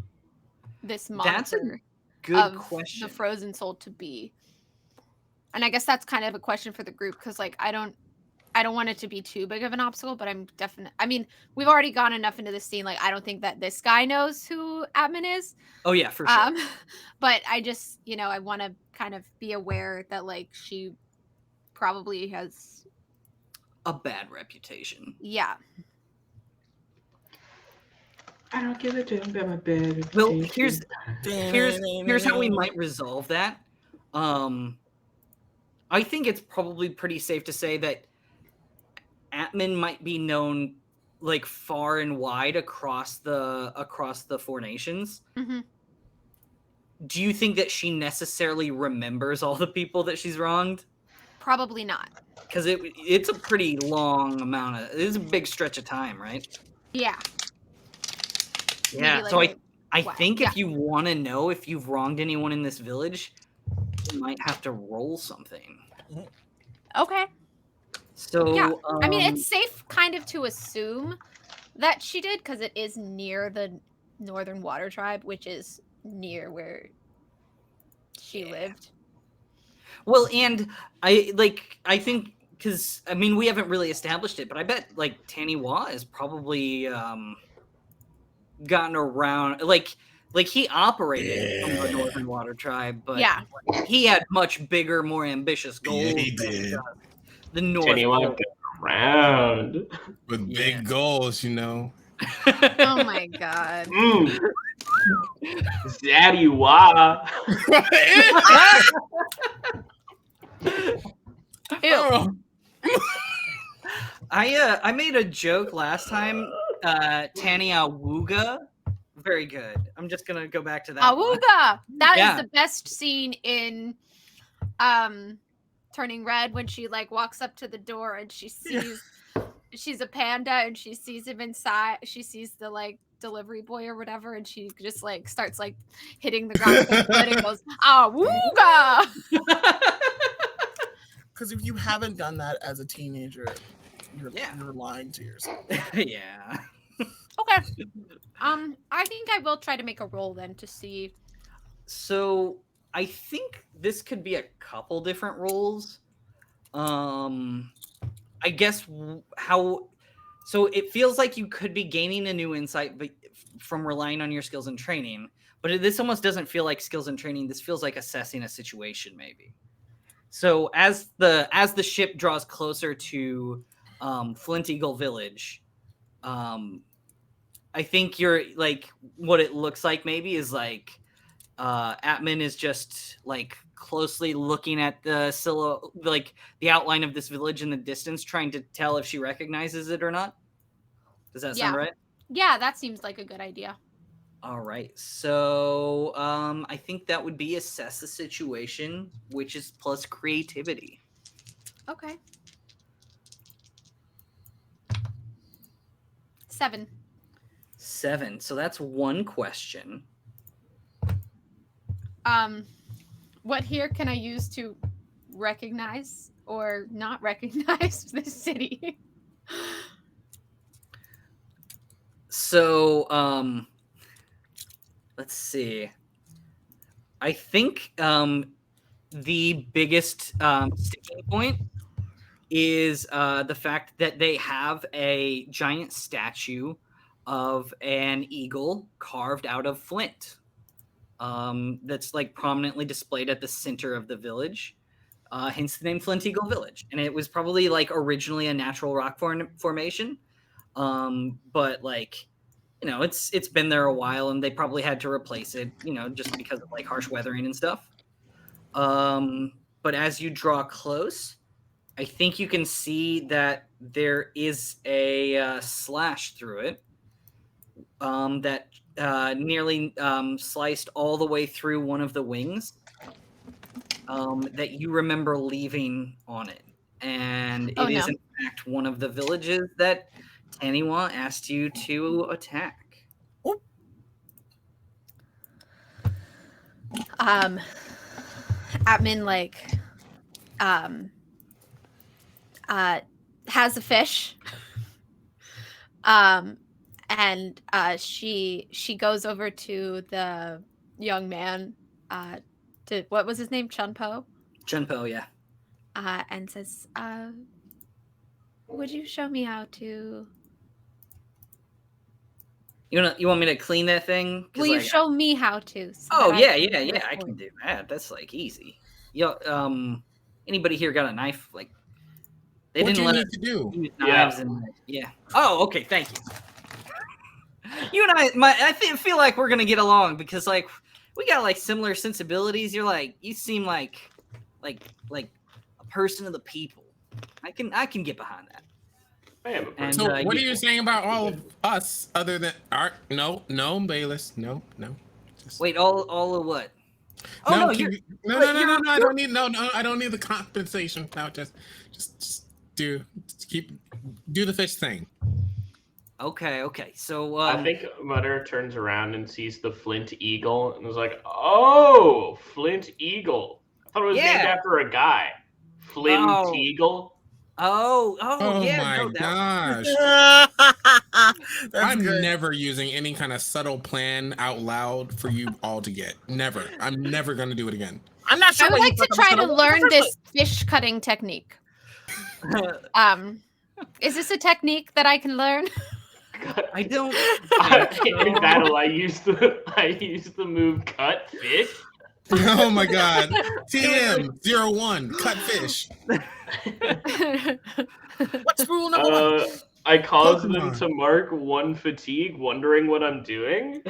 this monster That's a good question. The frozen soul to be? And I guess that's kind of a question for the group because like I don't I don't want it to be too big of an obstacle, but I'm definitely. I mean, we've already gone enough into this scene. Like, I don't think that this guy knows who Atman is. Oh yeah, for sure. But I just, I want to kind of be aware that like she probably has a bad reputation. Yeah. I don't give a damn about my bed. Well, here's how we might resolve that. I think it's probably pretty safe to say that Atman might be known like far and wide across the Four Nations. Mm-hmm. Do you think that she necessarily remembers all the people that she's wronged? Probably not. Because it's a pretty long amount of. It's a big stretch of time, right? Yeah. Yeah. Like so I think yeah. if you want to know if you've wronged anyone in this village, you might have to roll something. Okay. So yeah, I mean, it's safe kind of to assume that she did because it is near the Northern Water Tribe, which is near where she lived. Well, and I think because I mean we haven't really established it, but I bet like Taniwa has probably gotten around like he operated from the Northern Water Tribe, but he had much bigger, more ambitious goals. Yeah, he did. The North. Taniwa around with big goals, Oh my god. Zaddy Wah. Ew. I made a joke last time. Tania Wooga. Very good. I'm just gonna go back to that. Awooga! That is the best scene in Turning Red when she like walks up to the door and she sees she's a panda and she sees him inside. She sees the like delivery boy or whatever, and she just like starts like hitting the ground with her foot and goes, Awooga! Because if you haven't done that as a teenager, you're lying to yourself. Yeah. Okay. I think I will try to make a roll then to see. So I think this could be a couple different roles. I guess how. So it feels like you could be gaining a new insight from relying on your skills and training, but this almost doesn't feel like skills and training. This feels like assessing a situation, maybe. So as the ship draws closer to Flint Eagle Village, I think you're like what it looks like maybe is like Atman is just like closely looking at the the outline of this village in the distance, trying to tell if she recognizes it or not. Does that sound right? Yeah, that seems like a good idea. All right. So I think that would be assess the situation, which is plus creativity. Okay. 7. 7. So that's one question. What here can I use to recognize or not recognize this city? So, let's see. I think the biggest sticking point is the fact that they have a giant statue of an eagle carved out of flint. That's like prominently displayed at the center of the village, hence the name Flint Eagle Village. And it was probably like originally a natural rock formation, but like, it's been there a while, and they probably had to replace it, just because of like harsh weathering and stuff. But as you draw close, I think you can see that there is a slash through it that nearly sliced all the way through one of the wings that you remember leaving on it. And it is in fact one of the villages that Taniwa asked you to attack. Atman has a fish. And she goes over to the young man, what was his name? Chunpo? Chunpo, yeah. And says, would you show me how to? You want me to clean that thing? 'Cause, Will you like, show me how to? So Oh that yeah, can yeah, I can record? do that. That's like easy. Yo, anybody here got a knife? Like, they What do didn't you let need us to do? use Yeah. knives and yeah. Oh, okay, thank you. You and feel like we're gonna get along because like we got like similar sensibilities. You seem like a person of the people. I can get behind that. I am a person. And, So uh, what are you- you saying about all of us other than art? No, Bayless. No. Just- Wait, all of what? Oh no, you're no, wait, no, no, you're- no, no. I don't need I don't need the compensation. No, just do the fish thing. okay. So I think Mutter turns around and sees the Flint Eagle and is like, "Oh, Flint Eagle! I thought it was named Yeah. after a guy, Flint Oh. Eagle." Oh yeah, my no, gosh. That's I'm good. never using any kind of subtle plan out loud for you all to get. Never. I'm never gonna do it again. I'm not sure. I would what you like to thought that was try to gonna work in learn the first this fish cutting technique. Is this a technique that I can learn? I don't. In battle, I use the move cut fish. Oh my god. TM01, cut fish. place. What's rule number one? I cause them Pokemon. to mark 1 fatigue, wondering what I'm doing.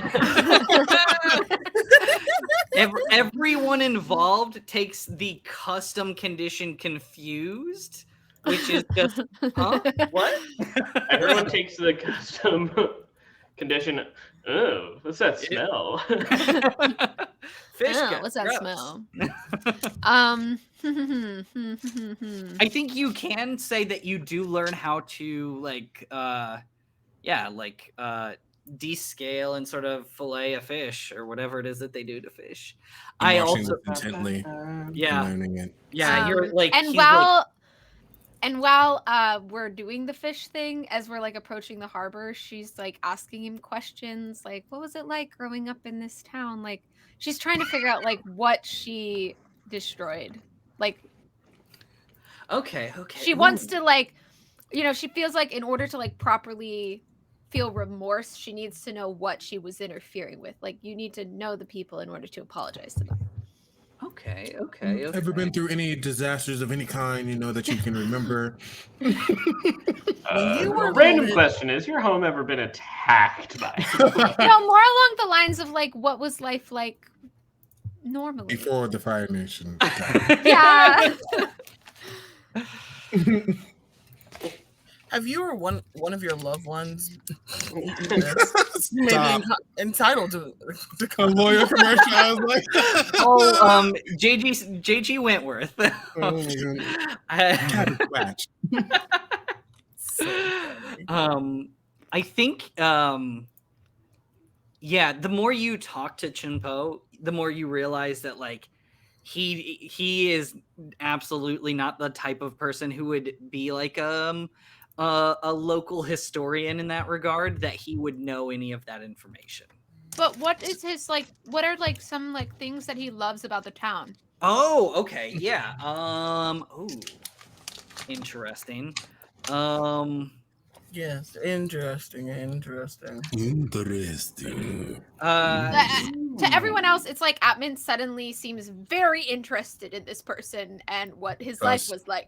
Everyone involved takes the custom condition confused, which is just what? Everyone takes the custom condition. Oh, what's that smell? Fish. Oh, gut, what's that gross. smell? I think you can say that you do learn how to descale and sort of fillet a fish or whatever it is that they do to fish. I I'm watching also this intently. yeah Learning it. you're like and he's while we're doing the fish thing, as we're like approaching the harbor, she's like asking him questions like, what was it like growing up in this town? Like she's trying to figure out like what she destroyed. Like okay. she wants to like, she feels like in order to like properly feel remorse, she needs to know what she was interfering with. Like you need to know the people in order to apologize to them. Okay. Ever been through any disasters of any kind, that you can remember? Random question: is your home ever been attacked by? No, more along the lines of like, what was life like normally? Before the Fire Nation. Yeah. Have you or one of your loved ones maybe Stop. entitled to A lawyer commercial. I was like, JG Wentworth. oh my god. Cat scratch. So funny. I think the more you talk to Chunpo, the more you realize that like he is absolutely not the type of person who would be like a local historian in that regard, that he would know any of that information. But what is his like? What are like some like things that he loves about the town? Oh, okay, yeah. Ooh, interesting. Yes, interesting. Interesting. To everyone else, it's like Atman suddenly seems very interested in this person and what his life was like.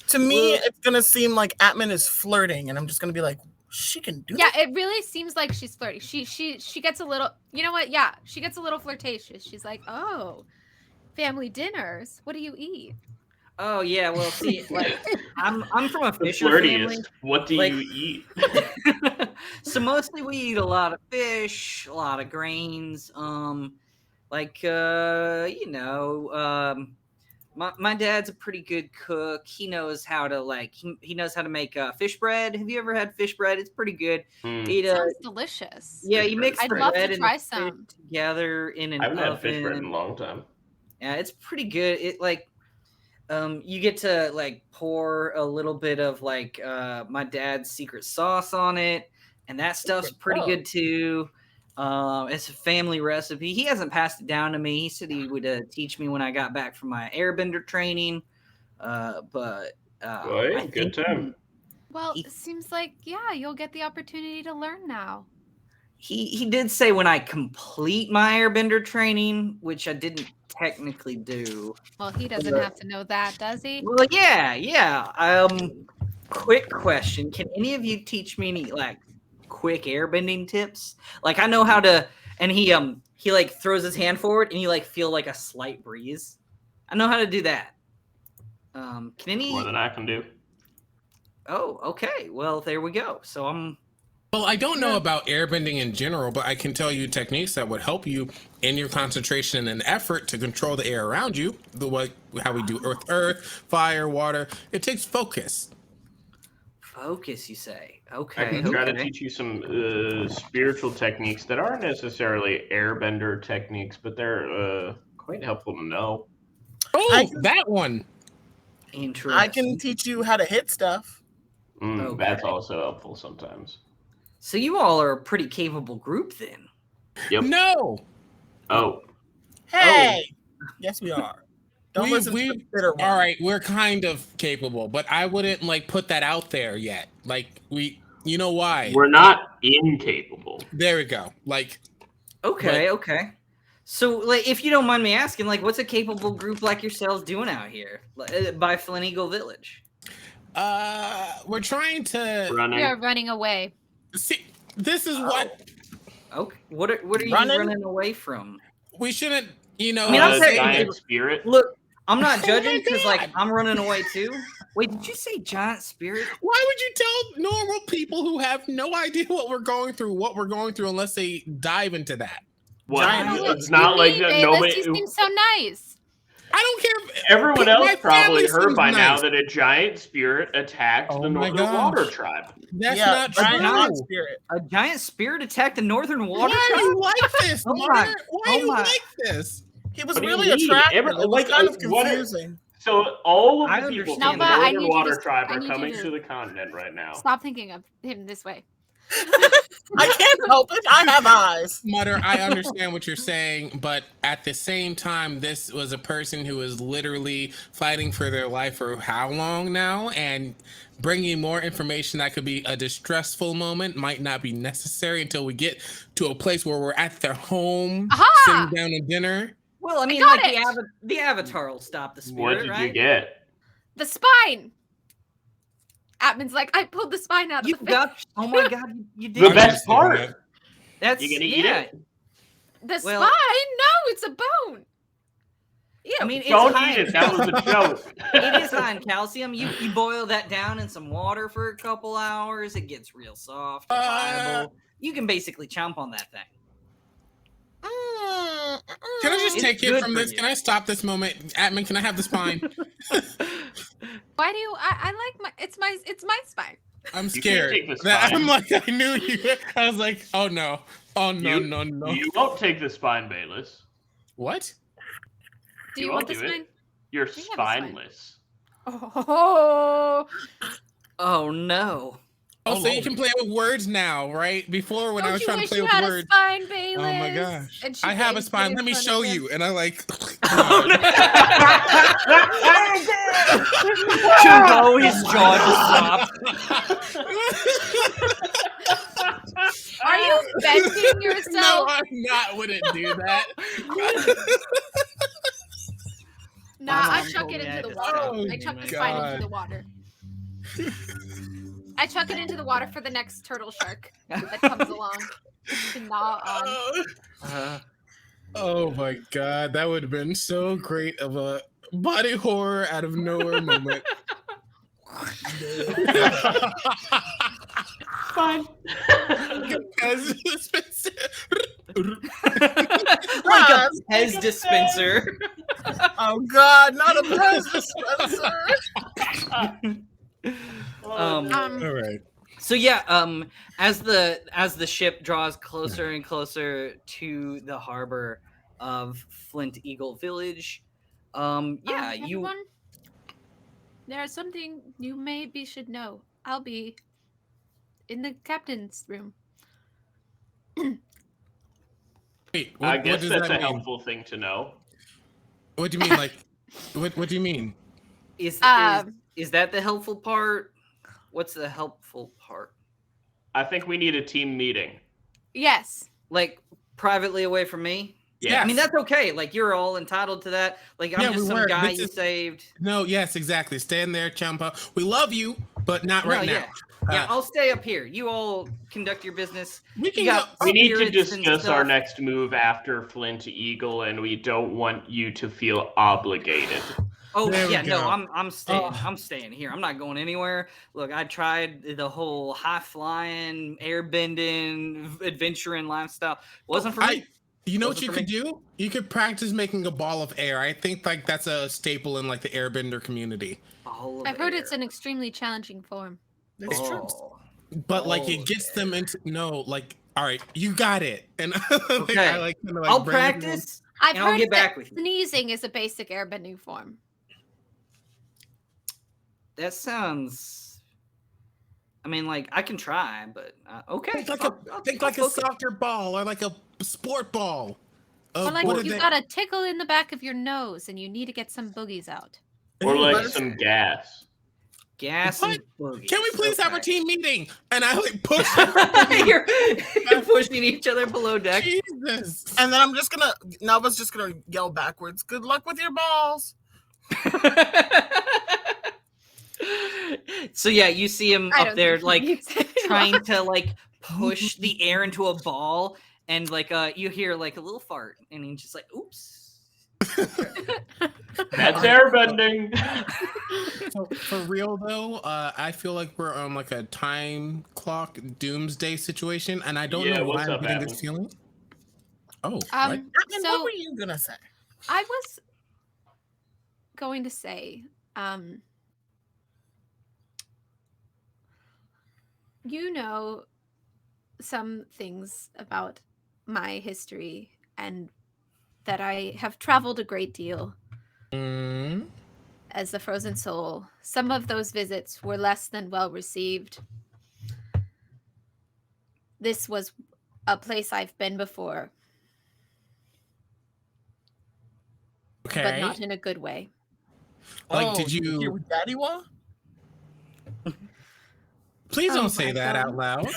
To me, it's gonna seem like Atman is flirting, and I'm just gonna be like, she can do Yeah, that. it really seems like she's flirty. She gets a little, you know what? Yeah, she gets a little flirtatious. She's like, "Oh, family dinners. What do you eat?" Oh yeah, well, see, like I'm from a The fisher family. flirtiest. What do Like- you eat? So mostly we eat a lot of fish, a lot of grains. My dad's a pretty good cook. He knows how to he knows how to make fish bread. Have you ever had fish bread? It's pretty good. He Sounds delicious. yeah, you mix I'd the love bread to and try the fish some. together in an I haven't oven. had fish bread in a long time. Yeah, it's pretty good. It you get to like pour a little bit of my dad's secret sauce on it, and that stuff's pretty good too. It's a family recipe. He hasn't passed it down to me. He said he would teach me when I got back from my airbender training. But Boy, I good think time. Well, He- it seems like, yeah, you'll get the opportunity to learn now. He did say when I complete my airbender training, which I didn't technically do. Well, he doesn't have to know that, does he? Well, yeah. Quick question: can any of you teach me any like quick airbending tips? Like I know how to, and he like throws his hand forward, and you like feel like a slight breeze. I know how to do that. Can any? More than I can do. Oh, okay. Well, there we go. So Well, I don't know about airbending in general, but I can tell you techniques that would help you in your concentration and effort to control the air around you. The way how we do earth, fire, water. It takes focus. focus. You say? I Okay. can try to okay. teach you some spiritual techniques that aren't necessarily airbender techniques, but they're quite helpful to know. Oh, that one. Interesting. I can teach you how to hit stuff. That's Okay. also helpful sometimes. So you all are a pretty capable group then. Yep. No. Oh, Hey, yes, we are. Don't We- listen we- to the bitter one. All right, we're kind of capable, but I wouldn't like put that out there yet. Like you know why? we're not incapable. There we go. Like Okay, okay. So, like, if you don't mind me asking, like, what's a capable group like yourselves doing out here by Flint Eagle Village? we're trying to Running. We are running away. see. This is what Okay, what are you Running? running away from? we shouldn't. You know, I mean, I'm saying- giant spirit. Look, I'm not Oh judging my because, like, God. I'm running away too. Wait, did you say giant spirit? Why would you tell normal people who have no idea what we're going through unless they dive into that? What? Giant- Oh, It's not like me, that. Bayless, Nobody. you seem so nice. I don't care. If, Everyone My else probably family heard seems by now nice. that a giant spirit attacked Oh the my Northern Water gosh. Tribe. That's yeah, not true. giant Why rock spirit. A giant spirit attacked the Northern Water are Tribe? you like this, Oh my- Mother? Why oh are you my- like this? He was What do you really mean? attractive. Every- It was like, kind of what- confusing. So all of I the people understand from the that. I Northern need you Water to- Tribe I are need you coming to- to the continent right now. Stop thinking of him this way. I can't help it. I have eyes. Mutter, I understand what you're saying, but at the same time, this was a person who was literally fighting for their life for how long now? And bringing more information that could be a distressful moment might not be necessary until we get to a place where we're at their home, Aha! sitting down to dinner. Well, I mean, got like, it. the Avatar will stop the spirit, What did right? you get? The spine. Atman's like, I pulled the spine out of You the got, oh my god, you did. The I'm best just saying part. that. That's, You gonna eat yeah. it? The Well- spine? No, it's a bone. Ew. I mean, it's Don't high eat in it. That was a joke. It is high in calcium. You boil that down in some water for a couple hours, it gets real soft, pliable. You can basically chomp on that thing. Can I just It's take it good from for this? you. Can I stop this moment? Atman, can I have the spine? Why do you? I like my. It's my spine. I'm You can't scared. take the That- spine. I'm like, I knew you. I was like, oh no. Oh no, no, no. You won't take the spine, Bayless. What? Do You you want the won't do it. spine? You're We have a spine. spineless. Oh, Oh no. Oh, Oh, so you Lord. can play with words now, right? Before when I don't was you trying to wish play you with had words. a spine, Bayless? Oh my gosh. And she I have a waves spine. it in Let me front show of him. you. And I like Chugo, his jaw just dropped. Are you bending No, yourself? I'm not wouldn't do that. Nah, My I mom chuck told it me I into had the to water. stop I doing chuck that. the spine God. into the water. I chuck it into the water for the next turtle shark that comes along to gnaw on. Oh my god, that would have been so great of a body horror out of nowhere moment. Fine. As Spencer- Like a Pez dispenser. Oh God, not a Pez dispenser. Um, All right. So yeah, as the ship draws closer and closer to the harbor of Flint Eagle Village, yeah, you Everyone, there's something you maybe should know. I'll be in the captain's room. Wait, I what guess does that's that a mean? helpful thing to know. What do you mean? Like, what do you mean? is Is that the helpful part? What's the helpful part? I think we need a team meeting. Yes. Like privately away from me? Yeah. I mean, that's okay. Like, you're all entitled to that. Like, I'm Yeah, just we some were. guy This you is- saved. No, yes, exactly. Stand there, Champa. We love you, but not No, right now. yeah. Yeah, I'll stay up here. You all conduct your business. We can You go. got We need to spirits and discuss our stuff. next move after Flint Eagle, and we don't want you to feel obligated. Oh There we yeah, no, go. I'm staying. Oh. I'm staying here. I'm not going anywhere. Look, I tried the whole high flying, air bending, adventuring lifestyle. Wasn't for me. You know what Wasn't you for could do? You could practice making a ball of air. I think like that's a staple in like the airbender community. All of I've heard it's air. an extremely challenging form. It's true. Oh. But like Oh, it gets yeah. them into like all right, you got it. And like, Okay. I like kinda, like I'll bring everyone- practice. I've And I'll heard get that back with you. sneezing is a basic airbending form. That sounds. I mean, like I can try, but okay. Think like I'll a focus. soccer ball or like a sport ball. Or like what are you've they- got a tickle in the back of your nose and you need to get some boogies out. Or Hey, like let us- some gas. Gas What? and boogies. Can we please have a Okay. team meeting? And I like push you're, you're pushing each other below deck. Jesus. And then Nelva's just gonna yell backwards. Good luck with your balls. So yeah, you see him I up don't there, think like he needs it. trying to like push the air into a ball, and like you hear like a little fart, and he's just like, "Oops." That's airbending. So, for real though, I feel like we're on like a time clock doomsday situation, and I don't Yeah, know why what's I'm up, getting Adam? this feeling. Oh, what? Admin, So- what were you gonna say? I was going to say, you know some things about my history and that I have traveled a great deal Mm, as the frozen soul. Some of those visits were less than well received. This was a place I've been before, but okay. not in a good way. Like, did you you- hear what Daddy was? Please Oh don't say my that God. out loud.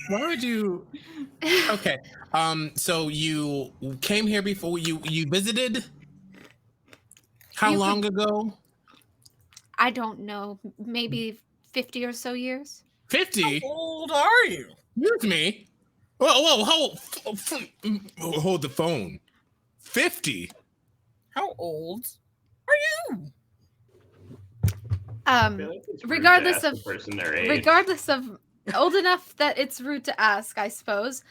Why would you? Okay. So you came here before you visited. How You long ago? I don't know, maybe 50 or so years. 50. How old are you? Excuse me. Whoa, hold the phone. 50. How old are you? I feel like it's rude to Regardless ask a of- person their age. Regardless of old enough that it's rude to ask, I suppose.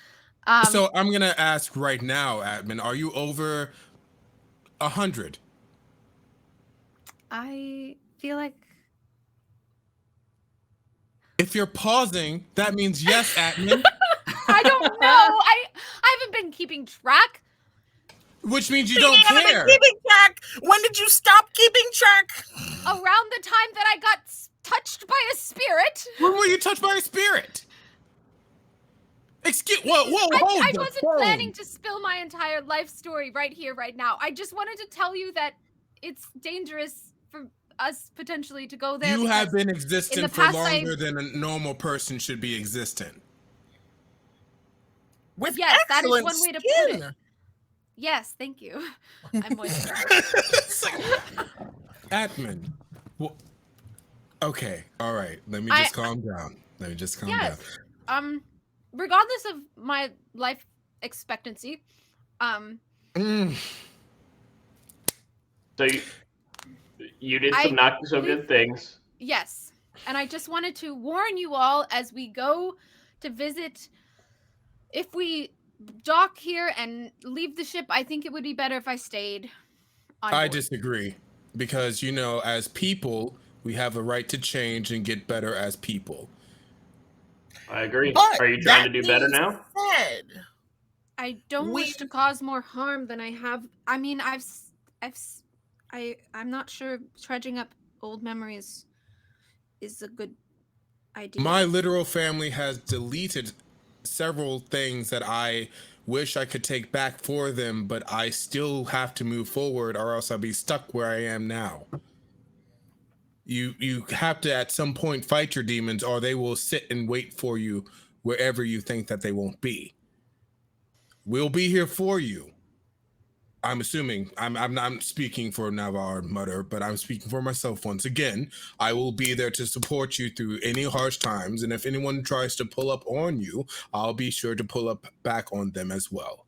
So I'm gonna ask right now, admin. Are you over 100? I feel like If you're pausing, that means yes, admin. I don't know. I haven't been keeping track. Which means you don't haven't been care. keeping track. When did you stop keeping track? Around the time that I got touched by a spirit. When were you touched by a spirit? Whoa, hold I the wasn't phone. planning to spill my entire life story right here, right now. I just wanted to tell you that it's dangerous for us potentially to go there. You have because been existent the for past longer than a normal person should be existent. With Yes, that is excellent one way to put it. skin. Yes, thank you. I'm moisturized. It's like, admin. Well, okay, all right. Let me just calm down. Let me just calm Yes. down. Regardless of my life expectancy, Mm. So you did I some not so good things. yes. And I just wanted to warn you all as we go to visit. If we dock here and leave the ship, I think it would be better if I stayed on I board. disagree because, as people, we have a right to change and get better as people. I agree. But Are you trying to that do better being now? said, I don't wish to cause more harm than I have. I mean, I'm not sure trudging up old memories is a good idea. My literal family has deleted several things that I wish I could take back for them, but I still have to move forward or else I'll be stuck where I am now. You have to at some point fight your demons, or they will sit and wait for you wherever you think that they won't be. We'll be here for you. I'm assuming I'm not speaking for Navarre Mutter, but I'm speaking for myself once again. I will be there to support you through any harsh times, and if anyone tries to pull up on you, I'll be sure to pull up back on them as well.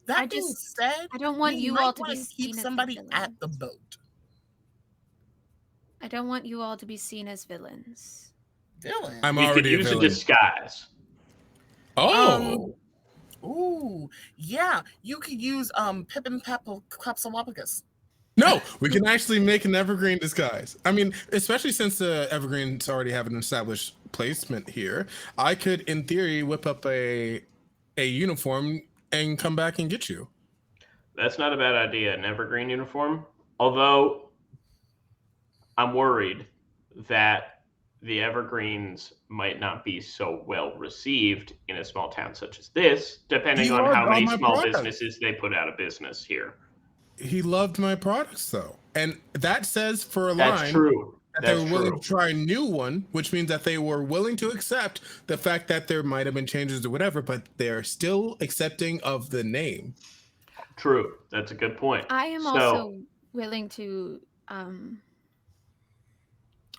That being said, I don't want we you might all to be wanna seen keep as somebody villains. at the boat. I don't want you all to be seen as villains. Villain. I'm You could already a use a villain. disguise. Oh, Ooh, yeah. You could use Pippin Clepsolopagus. no, we can actually make an evergreen disguise. I mean, especially since the evergreens already have an established placement here, I could, in theory, whip up a uniform and come back and get you. That's not a bad idea, an evergreen uniform. Although I'm worried that the evergreens might not be so well received in a small town such as this, depending He on loved how all many my small products. businesses they put out of business here. He loved my products, though, and that says for a That's line true. that That's they were willing true. to try a new one, which means that they were willing to accept the fact that there might have been changes or whatever, but they're still accepting of the name. True. That's a good point. I am So- also willing to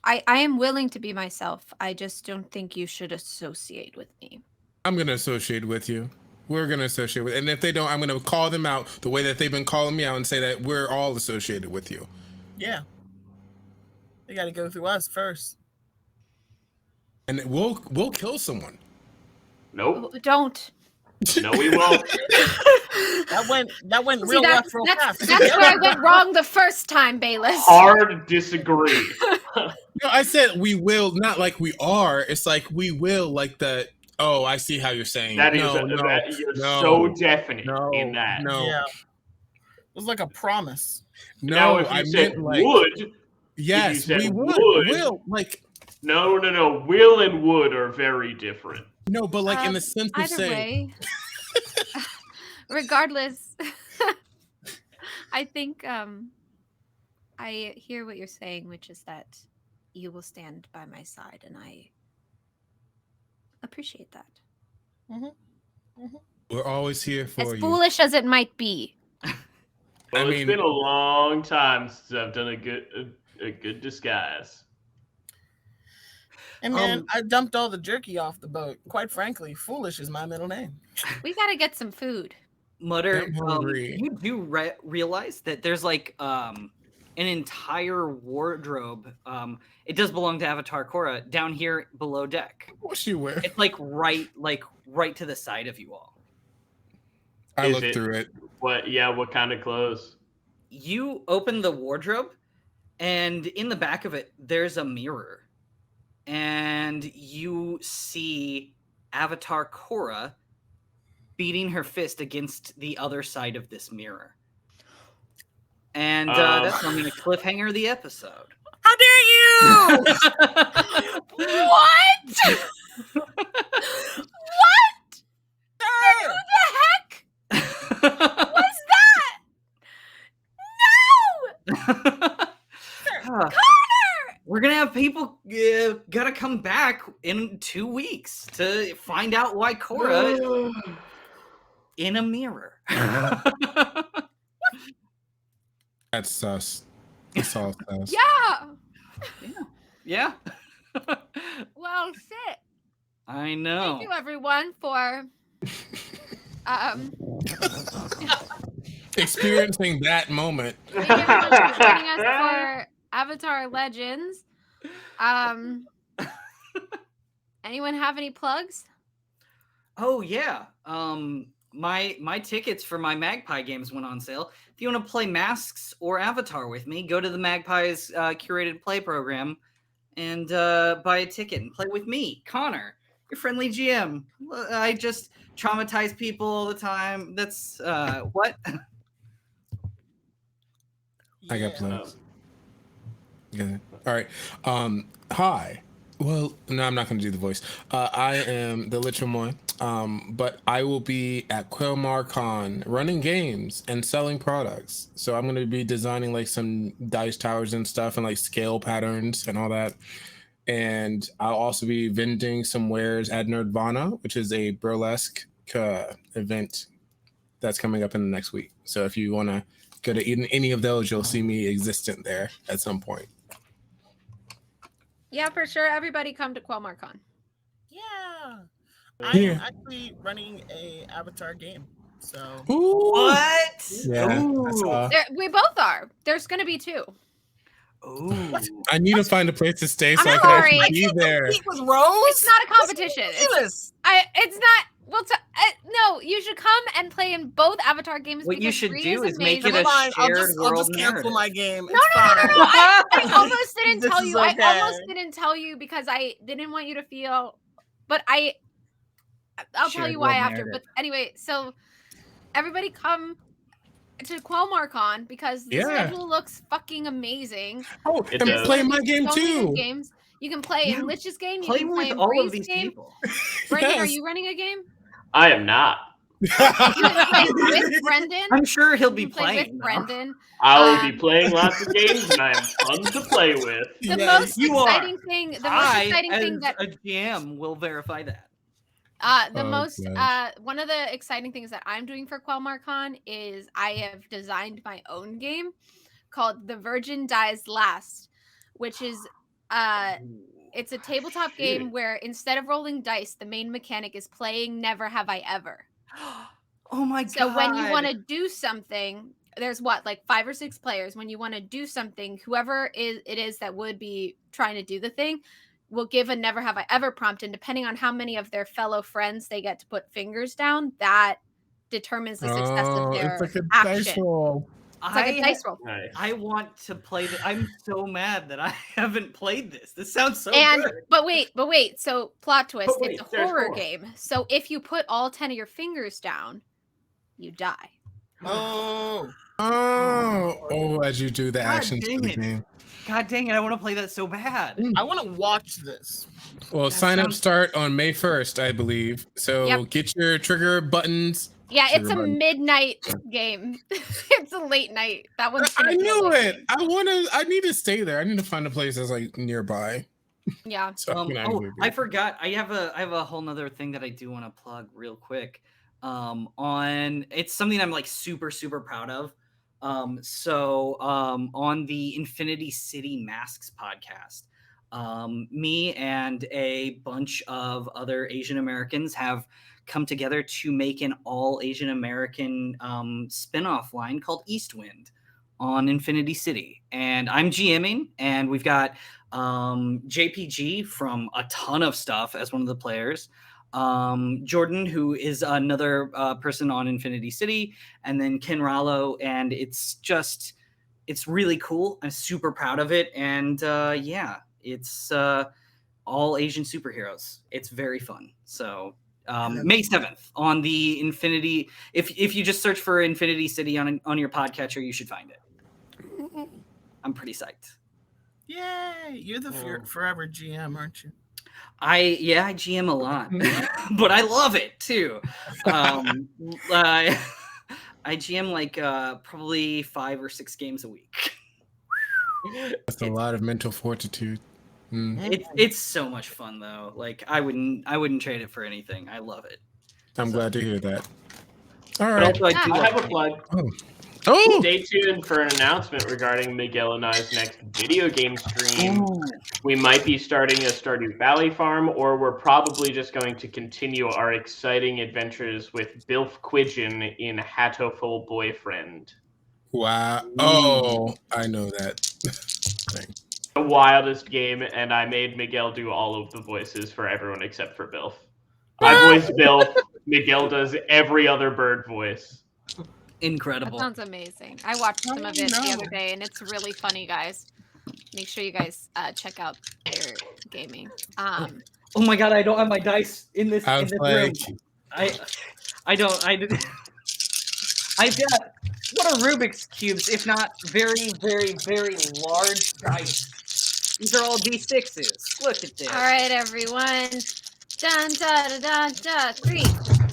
I am willing to be myself. I just don't think you should associate with me. I'm gonna associate with you. We're gonna associate with, and if they don't, I'm gonna call them out the way that they've been calling me out and say that we're all associated with you. Yeah. They got to go through us first. And we'll kill someone. Nope. Don't. No, we won't. That went See, real left real fast. that's where I went wrong the first time, Bayless. Hard disagree. No, I said we will, not like we are. It's like we will, like the. Oh, I see how you're saying. That is you're so definite in that. Yeah. It was like a promise. Now, No, if you I said meant like would, yes, said we would. would- Will like no. Will and would are very different. no, but like in the sense of Either saying. way, regardless, I think I hear what you're saying, which is that you will stand by my side, and I appreciate that. We're always here As for you. foolish as it might be. Well, I it's mean- been a long time since I've done a good disguise. And man, I dumped all the jerky off the boat. Quite frankly, foolish is my middle name. We gotta get some food. Mutter, I'm hungry. you do realize that there's like an entire wardrobe. It does belong to Avatar Korra down here below deck. What's she wear? It's like right to the side of you all. I Is looked it- through it. What? Yeah. What kind of clothes? You open the wardrobe, and in the back of it, there's a mirror. And you see Avatar Korra beating her fist against the other side of this mirror. And that's on the cliffhanger of the episode. How dare you! What? What? Who the heck was that? No! We're gonna have people gotta come back in 2 weeks to find out why Korra is in a mirror. That's sus. That's all sus. Yeah. Yeah, Well, shit. I know. Thank you, everyone, for Experiencing that moment. thank everyone for joining us for Avatar Legends. Anyone have any plugs? Oh yeah. My tickets for my Magpie games went on sale. If you want to play Masks or Avatar with me, go to the Magpie's curated play program and buy a ticket and play with me, Connor, your friendly GM. I just traumatize people all the time. That's what? I got plugs. Yeah. All right. Hi. Well, no, I'm not going to do the voice. I am the Lich Moy. But I will be at QuailMarCon running games and selling products. So I'm going to be designing like some dice towers and stuff and like scale patterns and all that. And I'll also be vending some wares at Nerdvana, which is a burlesque event that's coming up in the next week. So if you want to go to any of those, you'll see me existent there at some point. Yeah, for sure. Everybody come to QuailMarCon. Yeah. Yeah. I'm actually running a Avatar game. So Ooh. What? Yeah, I Ooh. saw. We both are. There's going to be 2. Ooh. I need to find a place to stay so I'm I can sorry. actually be there. compete with Rose. It's not a competition. It's Ridiculous. not. Well, no. You should come and play in both Avatar games. What you because should Bree do is make amazing. it a Never mind. I'll shared just world cancel narrative. my game. No, It's fine. I almost didn't This tell is you. I okay. almost didn't tell you because I didn't want you to feel. But I'll tell Shared you why world after. narrative. But anyway, so everybody come to QuailMarCon because the Yeah. schedule looks fucking amazing. Oh, It and does. play my game So many good too. games. You can play in Lich's game. You Play can play with in all Bree's of these game. people. Brendan, are Yes. you running a game? I am not. You can play with Brendan. I'm sure he'll You be can play playing. with though. Brendan. I will be playing lots of games, and I am fun to play with. The Yes. most you are. exciting thing. The most exciting as thing that a GM will verify that. one of the exciting things that I'm doing for QuailMarCon is I have designed my own game called The Virgin Dies Last, which is it's a tabletop game Shit. where instead of rolling dice, the main mechanic is playing Never Have I Ever. Oh my god! So when you want to do something, there's like 5 or 6 players. When you want to do something, whoever it is that would be trying to do the thing will give a Never Have I Ever prompt, and depending on how many of their fellow friends they get to put fingers down, that determines the success of their it's like a action. dice roll. It's like a dice roll. Nice. I want to play this. I'm so mad that I haven't played this. This sounds so And good. but wait. So plot twist: But wait, it's a there's horror more. game. So if you put all 10 of your fingers down, you die. Oh, As you do the God actions dang of the it. game. God dang it! I want to play that so bad. I want to watch this. Well, That sign up sounds- start on May 1st, I believe. So Yep. get your trigger buttons. Yeah, it's a Sugar button. midnight game. It's a late night. That one's. I gonna be a knew late it. night. I need to stay there. I need to find a place that's like nearby. Yeah. So I can Oh, actually do I it. forgot. I have a whole nother thing that I do want to plug real quick. On it's something I'm like super proud of. On the Infinity City Masks podcast, me and a bunch of other Asian Americans have come together to make an all Asian American spin-off line called Eastwind on Infinity City. And I'm GMing, and we've got JPG from a ton of stuff as one of the players. Jordan, who is another person on Infinity City, and then Ken Rallo, and it's really cool. I'm super proud of it, and it's all Asian superheroes. It's very fun. So May 7th on the Infinity. If you just search for Infinity City on your podcatcher, you should find it. I'm pretty psyched. Yay! You're the forever GM, aren't you? I GM a lot, but I love it too. I GM like probably 5 or 6 games a week. That's a lot of mental fortitude. It's so much fun though. Like I wouldn't trade it for anything. I love it. I'm glad to hear that. All But right. also I do I like have a plug. Oh, Stay tuned for an announcement regarding Miguel and I's next video game stream. Ooh. We might be starting a Stardew Valley farm, or we're probably just going to continue our exciting adventures with Bilf Quidgen in Hatoful Boyfriend. wow. Oh, I know that thing. The wildest game, and I made Miguel do all of the voices for everyone except for Bilf. I voice Bilf. Miguel does every other bird voice. That Incredible. sounds amazing. I watched some of it the other day, and it's really funny, guys. Make sure you guys check out their gaming. Oh my god, I don't have my dice in this I in was this like, room. I've got what are Rubik's cubes if not very large dice? These are all D6s. Look at this. All right, everyone. Dun dun dun dun. 3,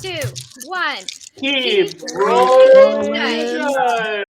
2, 1. Keep rolling rolling.